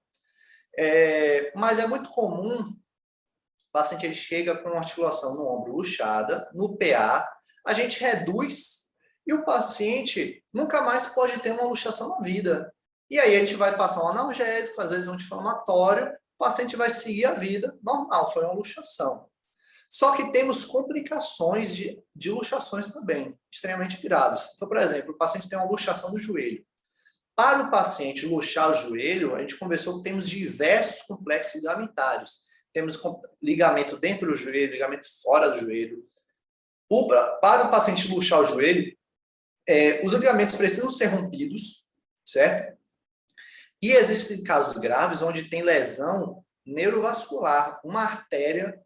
Mas é muito comum o paciente ele chega com uma articulação no ombro luxada, no PA, a gente reduz e o paciente nunca mais pode ter uma luxação na vida. E aí a gente vai passar um analgésico, às vezes um anti-inflamatório, o paciente vai seguir a vida normal, foi uma luxação. Só que temos complicações de luxações também, extremamente graves. Então, por exemplo, o paciente tem uma luxação do joelho. Para o paciente luxar o joelho, a gente conversou que temos diversos complexos ligamentários. Temos ligamento dentro do joelho, ligamento fora do joelho. Para o paciente luxar o joelho, os ligamentos precisam ser rompidos, certo? E existem casos graves onde tem lesão neurovascular, uma artéria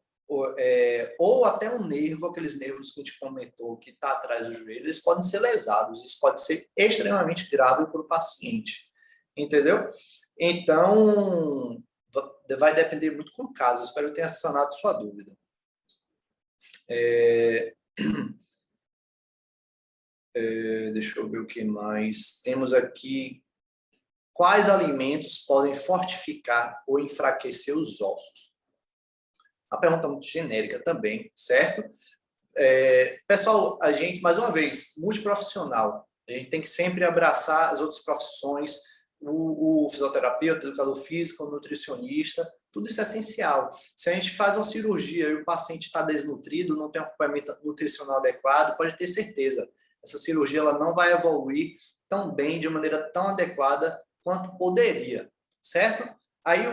ou até um nervo, aqueles nervos que a gente comentou que está atrás do joelho, eles podem ser lesados, isso pode ser extremamente grave para o paciente, entendeu? Então, vai depender muito com o caso, espero que tenha sanado sua dúvida. Deixa eu ver o que mais. Temos aqui, quais alimentos podem fortificar ou enfraquecer os ossos? Uma pergunta muito genérica também, certo? Pessoal, a gente, mais uma vez, multiprofissional. A gente tem que sempre abraçar as outras profissões, o fisioterapeuta, o educador físico, o nutricionista, tudo isso é essencial. Se a gente faz uma cirurgia e o paciente está desnutrido, não tem um acompanhamento nutricional adequado, pode ter certeza, essa cirurgia ela não vai evoluir tão bem, de maneira tão adequada quanto poderia, certo? Aí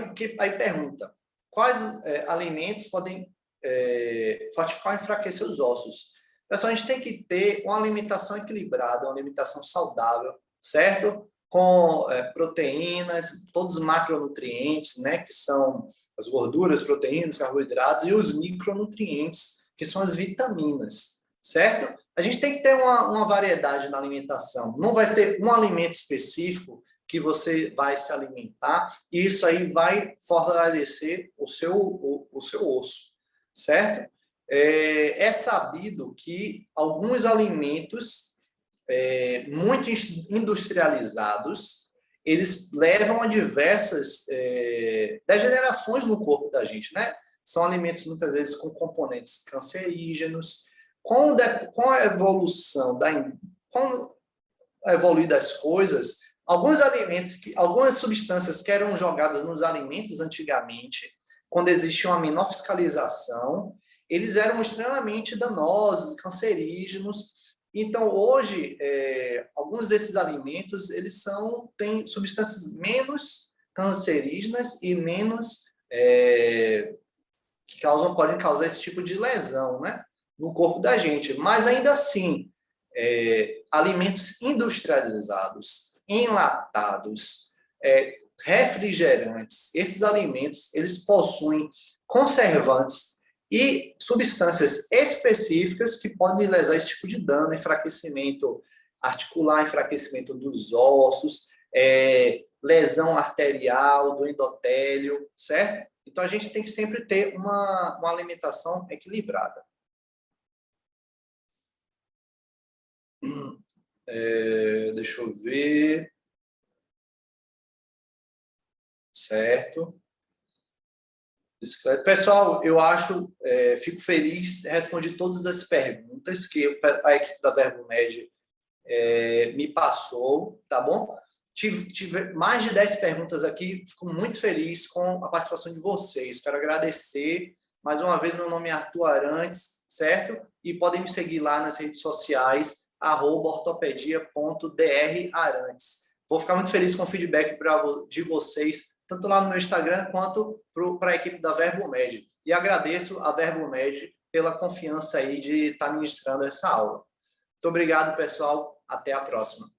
pergunta, quais alimentos podem fortificar e enfraquecer os ossos? Pessoal, a gente tem que ter uma alimentação equilibrada, uma alimentação saudável, certo? Com proteínas, todos os macronutrientes, né? Que são as gorduras, proteínas, carboidratos e os micronutrientes, que são as vitaminas, certo? A gente tem que ter uma variedade na alimentação. Não vai ser um alimento específico que você vai se alimentar, e isso aí vai fortalecer o seu osso, certo? É sabido que alguns alimentos muito industrializados, eles levam a diversas degenerações no corpo da gente, né? São alimentos muitas vezes com componentes cancerígenos. Com a evolução com a evoluir das coisas, algumas substâncias que eram jogadas nos alimentos antigamente, quando existia uma menor fiscalização, eles eram extremamente danosos, cancerígenos. Então, hoje, alguns desses alimentos, têm substâncias menos cancerígenas e menos que podem causar esse tipo de lesão, né, no corpo da gente. Mas, ainda assim, alimentos industrializados, enlatados, refrigerantes, esses alimentos, eles possuem conservantes e substâncias específicas que podem lesar esse tipo de dano, enfraquecimento articular, enfraquecimento dos ossos, lesão arterial, do endotélio, certo? Então, a gente tem que sempre ter uma alimentação equilibrada. Deixa eu ver. Certo. Pessoal, eu fico feliz, respondi todas as perguntas que a equipe da VerboMed me passou, tá bom? Tive mais de 10 perguntas aqui, fico muito feliz com a participação de vocês. Quero agradecer. Mais uma vez, meu nome é Arthur Arantes, certo? E podem me seguir lá nas redes sociais, @ortopedia.drarantes. Vou ficar muito feliz com o feedback de vocês, tanto lá no meu Instagram, quanto para a equipe da Verbomed. E agradeço a Verbomed pela confiança aí de estar ministrando essa aula. Muito obrigado, pessoal. Até a próxima.